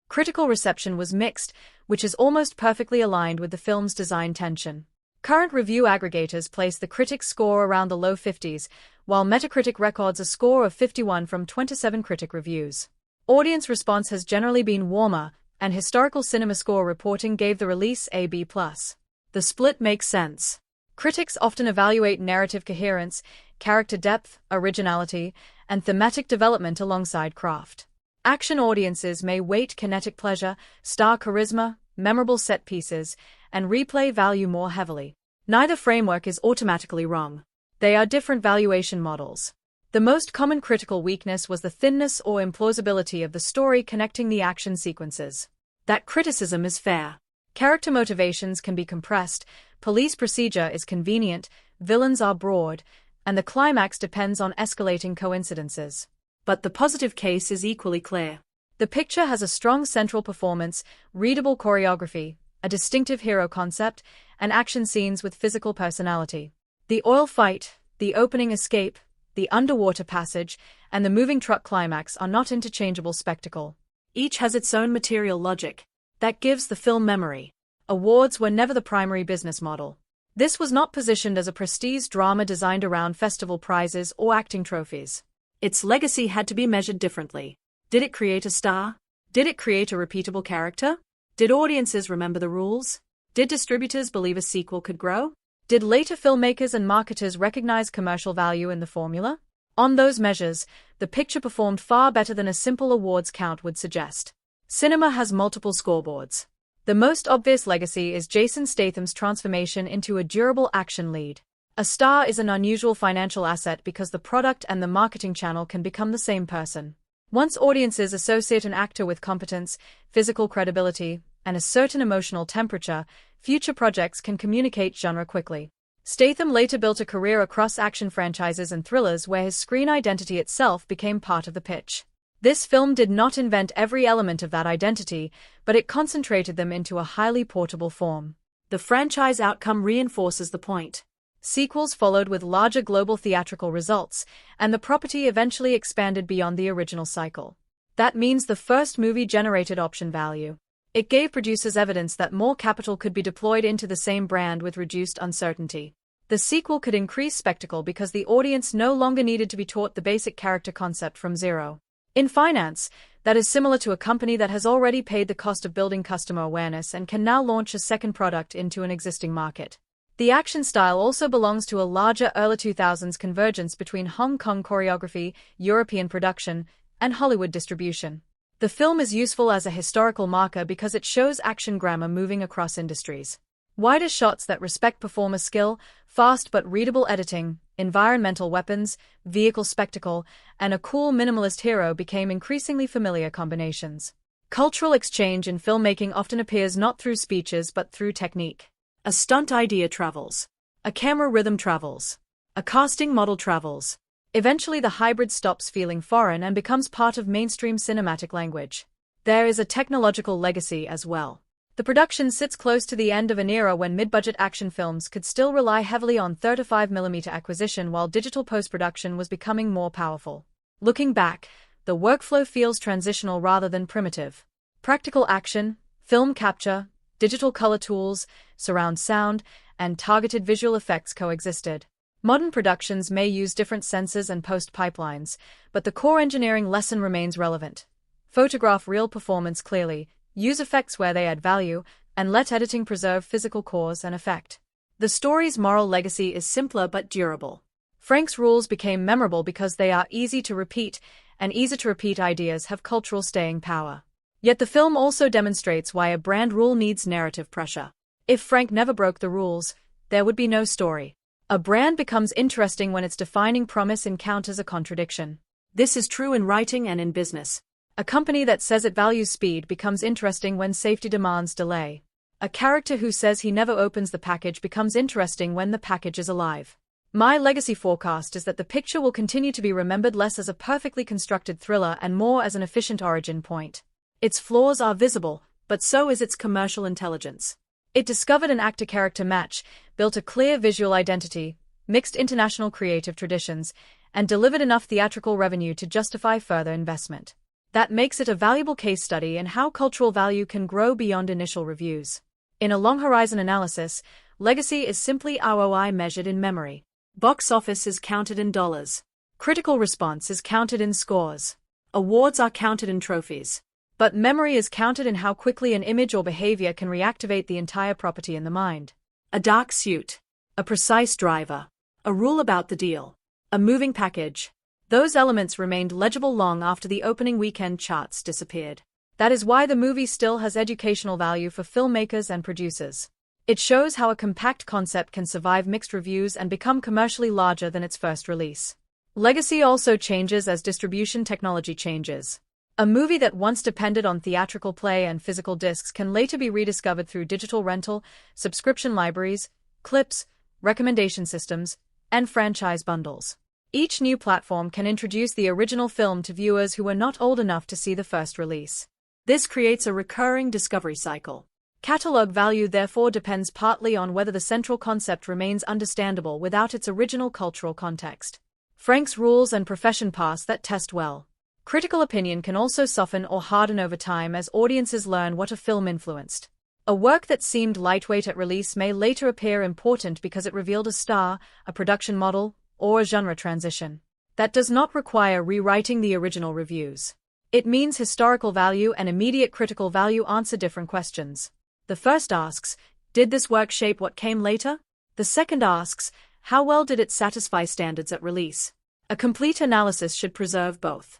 Speaker 1: Critical reception was mixed, which is almost perfectly aligned with the film's design tension. Current review aggregators place the critic score around the low 50s, while Metacritic records a score of 51 from 27 critic reviews. Audience response has generally been warmer, and historical cinema score reporting gave the release a B+. The split makes sense. Critics often evaluate narrative coherence, character depth, originality, and thematic development alongside craft. Action audiences may weight kinetic pleasure, star charisma, memorable set pieces, and replay value more heavily. Neither framework is automatically wrong. They are different valuation models. The most common critical weakness was the thinness or implausibility of the story connecting the action sequences. That criticism is fair. Character motivations can be compressed, police procedure is convenient, villains are broad, and the climax depends on escalating coincidences.
Speaker 2: But the positive case is equally clear.
Speaker 1: The picture has a strong central performance, readable choreography, a distinctive hero concept, and action scenes with physical personality. The oil fight, the opening escape, the underwater passage, and the moving truck climax are not interchangeable spectacle.
Speaker 2: Each has its own material logic. That gives the film memory.
Speaker 1: Awards were never the primary business model. This was not positioned as a prestige drama designed around festival prizes or acting trophies.
Speaker 2: Its legacy had to be measured differently. Did it create a star? Did it create a repeatable character? Did audiences remember the rules? Did distributors believe a sequel could grow?
Speaker 1: Did later filmmakers and marketers recognize commercial value in the formula? On those measures, the picture performed far better than a simple awards count would suggest. Cinema has multiple scoreboards. The most obvious legacy is Jason Statham's transformation into a durable action lead. A star is an unusual financial asset because the product and the marketing channel can become the same person. Once audiences associate an actor with competence, physical credibility, and a certain emotional temperature, future projects can communicate genre quickly. Statham later built a career across action franchises and thrillers where his screen identity itself became part of the pitch. This film did not invent every element of that identity, but it concentrated them into a highly portable form.
Speaker 2: The franchise outcome reinforces the point.
Speaker 1: Sequels followed with larger global theatrical results, and the property eventually expanded beyond the original cycle. That means the first movie generated option value. It gave producers evidence that more capital could be deployed into the same brand with reduced uncertainty. The sequel could increase spectacle because the audience no longer needed to be taught the basic character concept from zero. In finance, that is similar to a company that has already paid the cost of building customer awareness and can now launch a second product into an existing market. The action style also belongs to a larger early 2000s convergence between Hong Kong choreography, European production, and Hollywood distribution. The film is useful as a historical marker because it shows action grammar moving across industries. Wider shots that respect performer skill, fast but readable editing, environmental weapons, vehicle spectacle, and a cool minimalist hero became increasingly familiar combinations. Cultural exchange in filmmaking often appears not through speeches but through technique.
Speaker 2: A stunt idea travels. A camera rhythm travels. A casting model travels.
Speaker 1: Eventually the hybrid stops feeling foreign and becomes part of mainstream cinematic language. There is a technological legacy as well. The production sits close to the end of an era when mid-budget action films could still rely heavily on 35mm acquisition while digital post-production was becoming more powerful. Looking back, the workflow feels transitional rather than primitive. Practical action, film capture, digital color tools, surround sound, and targeted visual effects coexisted. Modern productions may use different sensors and post pipelines, but the core engineering lesson remains relevant. Photograph real performance clearly, use effects where they add value, and let editing preserve physical cause and effect. The story's moral legacy is simpler but durable. Frank's rules became memorable because they are easy to repeat, and easy-to-repeat ideas have cultural staying power. Yet the film also demonstrates why a brand rule needs narrative pressure. If Frank never broke the rules, there would be no story. A brand becomes interesting when its defining promise encounters a contradiction.
Speaker 2: This is true in writing and in business.
Speaker 1: A company that says it values speed becomes interesting when safety demands delay. A character who says he never opens the package becomes interesting when the package is alive. My legacy forecast is that the picture will continue to be remembered less as a perfectly constructed thriller and more as an efficient origin point. Its flaws are visible, but so is its commercial intelligence. It discovered an actor-character match, built a clear visual identity, mixed international creative traditions, and delivered enough theatrical revenue to justify further investment. That makes it a valuable case study in how cultural value can grow beyond initial reviews. In a long-horizon analysis, legacy is simply ROI measured in memory.
Speaker 2: Box office is counted in dollars.
Speaker 1: Critical response is counted in scores.
Speaker 2: Awards are counted in trophies.
Speaker 1: But memory is counted in how quickly an image or behavior can reactivate the entire property in the mind.
Speaker 2: A dark suit.
Speaker 1: A precise driver.
Speaker 2: A rule about the deal.
Speaker 1: A moving package. Those elements remained legible long after the opening weekend charts disappeared. That is why the movie still has educational value for filmmakers and producers. It shows how a compact concept can survive mixed reviews and become commercially larger than its first release. Legacy also changes as distribution technology changes. A movie that once depended on theatrical play and physical discs can later be rediscovered through digital rental, subscription libraries, clips, recommendation systems, and franchise bundles. Each new platform can introduce the original film to viewers who were not old enough to see the first release.
Speaker 2: This creates a recurring discovery cycle.
Speaker 1: Catalog value therefore depends partly on whether the central concept remains understandable without its original cultural context. Frank's rules and profession pass that test well. Critical opinion can also soften or harden over time as audiences learn what a film influenced. A work that seemed lightweight at release may later appear important because it revealed a star, a production model, or a genre transition. That does not require rewriting the original reviews. It means historical value and immediate critical value answer different questions. The first asks, did this work shape what came later? The second asks, how well did it satisfy standards at release? A complete analysis should preserve both.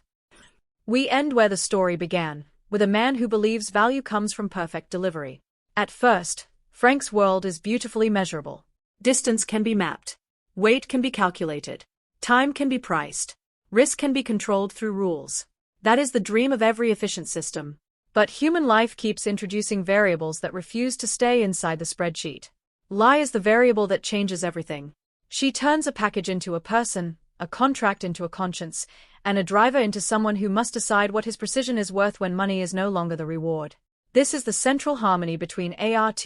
Speaker 1: We end where the story began, with a man who believes value comes from perfect delivery. At first, Frank's world is beautifully measurable.
Speaker 2: Distance can be mapped. Weight can be calculated. Time can be priced. Risk can be controlled through rules. That is the dream of every efficient system.
Speaker 1: But human life keeps introducing variables that refuse to stay inside the spreadsheet. Lie is the variable that changes everything. She turns a package into a person, a contract into a conscience, and a driver into someone who must decide what his precision is worth when money is no longer the reward. This is the central harmony between art,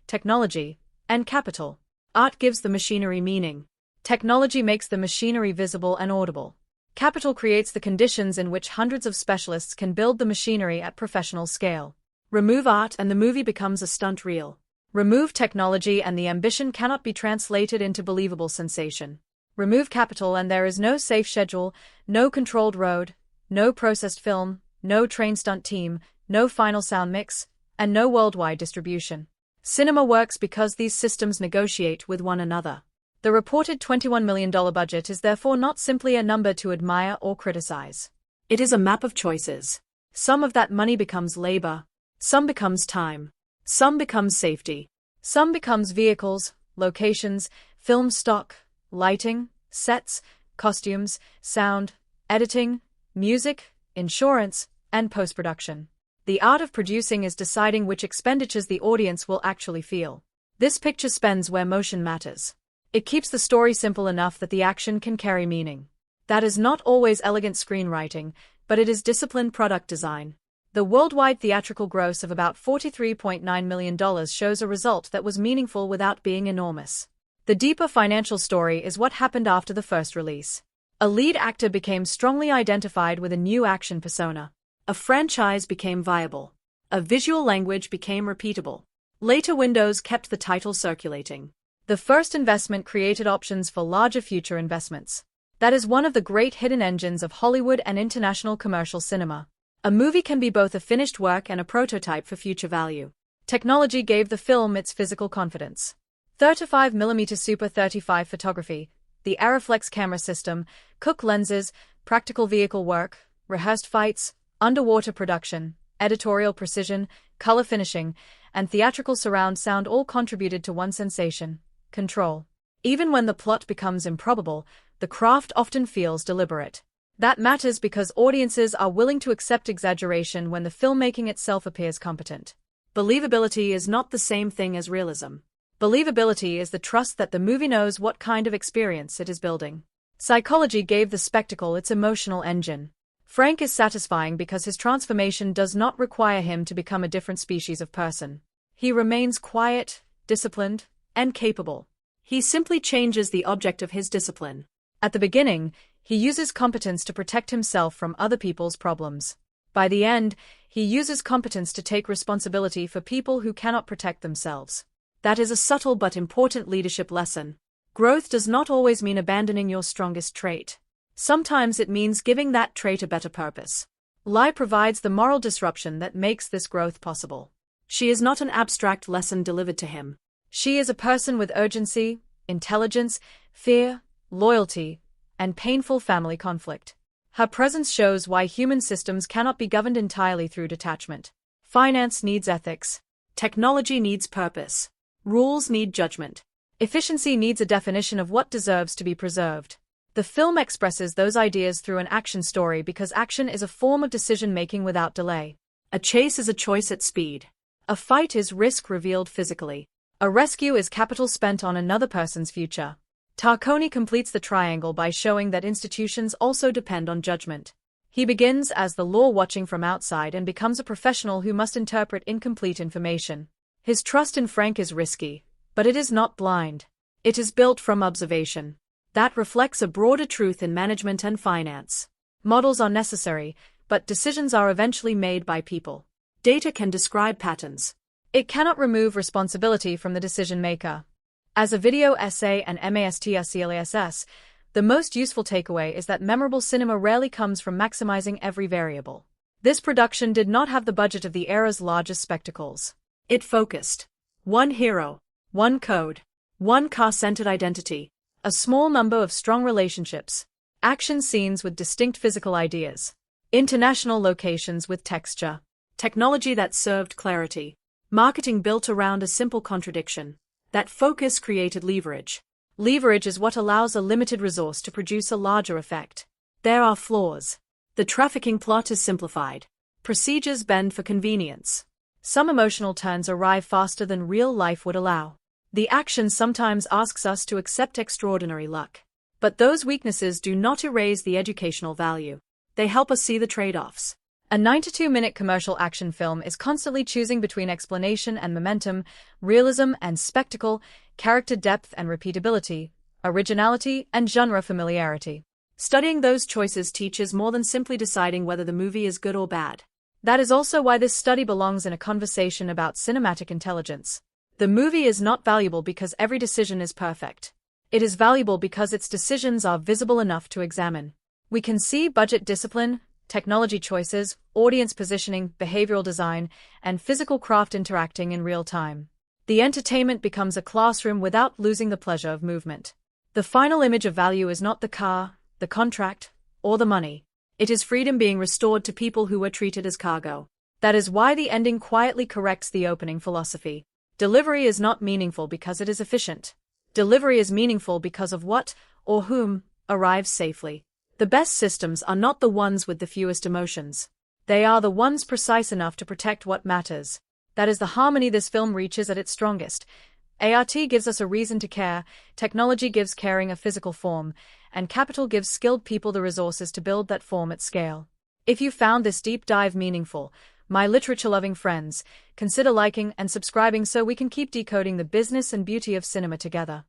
Speaker 1: technology, and capital. Art gives the machinery meaning. Technology makes the machinery visible and audible. Capital creates the conditions in which hundreds of specialists can build the machinery at professional scale. Remove art and the movie becomes a stunt reel. Remove technology and the ambition cannot be translated into believable sensation. Remove capital and there is no safe schedule, no controlled road, no processed film, no trained stunt team, no final sound mix, and no worldwide distribution. Cinema works because these systems negotiate with one another. The reported $21 million budget is therefore not simply a number to admire or criticize.
Speaker 2: It is a map of choices.
Speaker 1: Some of that money becomes labor. Some becomes time. Some becomes safety. Some becomes vehicles, locations, film stock, lighting, sets, costumes, sound, editing, music, insurance, and post-production. The art of producing is deciding which expenditures the audience will actually feel. This picture spends where motion matters. It keeps the story simple enough that the action can carry meaning. That is not always elegant screenwriting, but it is disciplined product design. The worldwide theatrical gross of about $43.9 million shows a result that was meaningful without being enormous. The deeper financial story is what happened after the first release. A lead actor became strongly identified with a new action persona. A franchise became viable. A visual language became repeatable. Later windows kept the title circulating. The first investment created options for larger future investments. That is one of the great hidden engines of Hollywood and international commercial cinema. A movie can be both a finished work and a prototype for future value. Technology gave the film its physical confidence. 35mm Super 35 photography, the Aeroflex camera system, Cook lenses, practical vehicle work, rehearsed fights, underwater production, editorial precision, color finishing, and theatrical surround sound all contributed to one sensation: control. Even when the plot becomes improbable, the craft often feels deliberate. That matters because audiences are willing to accept exaggeration when the filmmaking itself appears competent. Believability is not the same thing as realism. Believability is the trust that the movie knows what kind of experience it is building. Psychology gave the spectacle its emotional engine. Frank is satisfying because his transformation does not require him to become a different species of person. He remains quiet, disciplined, and capable. He simply changes the object of his discipline. At the beginning, he uses competence to protect himself from other people's problems. By the end, he uses competence to take responsibility for people who cannot protect themselves. That is a subtle but important leadership lesson. Growth does not always mean abandoning your strongest trait. Sometimes it means giving that trait a better purpose. Lai provides the moral disruption that makes this growth possible. She is not an abstract lesson delivered to him. She is a person with urgency, intelligence, fear, loyalty, and painful family conflict. Her presence shows why human systems cannot be governed entirely through detachment. Finance needs ethics. Technology needs purpose. Rules need judgment. Efficiency needs a definition of what deserves to be preserved. The film expresses those ideas through an action story because action is a form of decision-making without delay. A chase is a choice at speed. A fight is risk revealed physically. A rescue is capital spent on another person's future. Tarconi completes the triangle by showing that institutions also depend on judgment. He begins as the law watching from outside and becomes a professional who must interpret incomplete information. His trust in Frank is risky, but it is not blind. It is built from observation. That reflects a broader truth in management and finance. Models are necessary, but decisions are eventually made by people. Data can describe patterns. It cannot remove responsibility from the decision maker. As a video essay and masterclass, the most useful takeaway is that memorable cinema rarely comes from maximizing every variable. This production did not have the budget of the era's largest spectacles. It focused. One hero, one code, one car-centered identity, a small number of strong relationships, action scenes with distinct physical ideas, international locations with texture, technology that served clarity, marketing built around a simple contradiction. That focus created leverage. Leverage is what allows a limited resource to produce a larger effect. There are flaws. The trafficking plot is simplified. Procedures bend for convenience. Some emotional turns arrive faster than real life would allow. The action sometimes asks us to accept extraordinary luck. But those weaknesses do not erase the educational value. They help us see the trade-offs. A 92-minute commercial action film is constantly choosing between explanation and momentum, realism and spectacle, character depth and repeatability, originality and genre familiarity. Studying those choices teaches more than simply deciding whether the movie is good or bad. That is also why this study belongs in a conversation about cinematic intelligence. The movie is not valuable because every decision is perfect. It is valuable because its decisions are visible enough to examine. We can see budget discipline, technology choices, audience positioning, behavioral design, and physical craft interacting in real time. The entertainment becomes a classroom without losing the pleasure of movement. The final image of value is not the car, the contract, or the money. It is freedom being restored to people who were treated as cargo. That is why the ending quietly corrects the opening philosophy. Delivery is not meaningful because it is efficient. Delivery is meaningful because of what, or whom, arrives safely. The best systems are not the ones with the fewest emotions. They are the ones precise enough to protect what matters. That is the harmony this film reaches at its strongest. ART gives us a reason to care, technology gives caring a physical form, and capital gives skilled people the resources to build that form at scale. If you found this deep dive meaningful, My literature-loving friends, consider liking and subscribing so we can keep decoding the business and beauty of cinema together.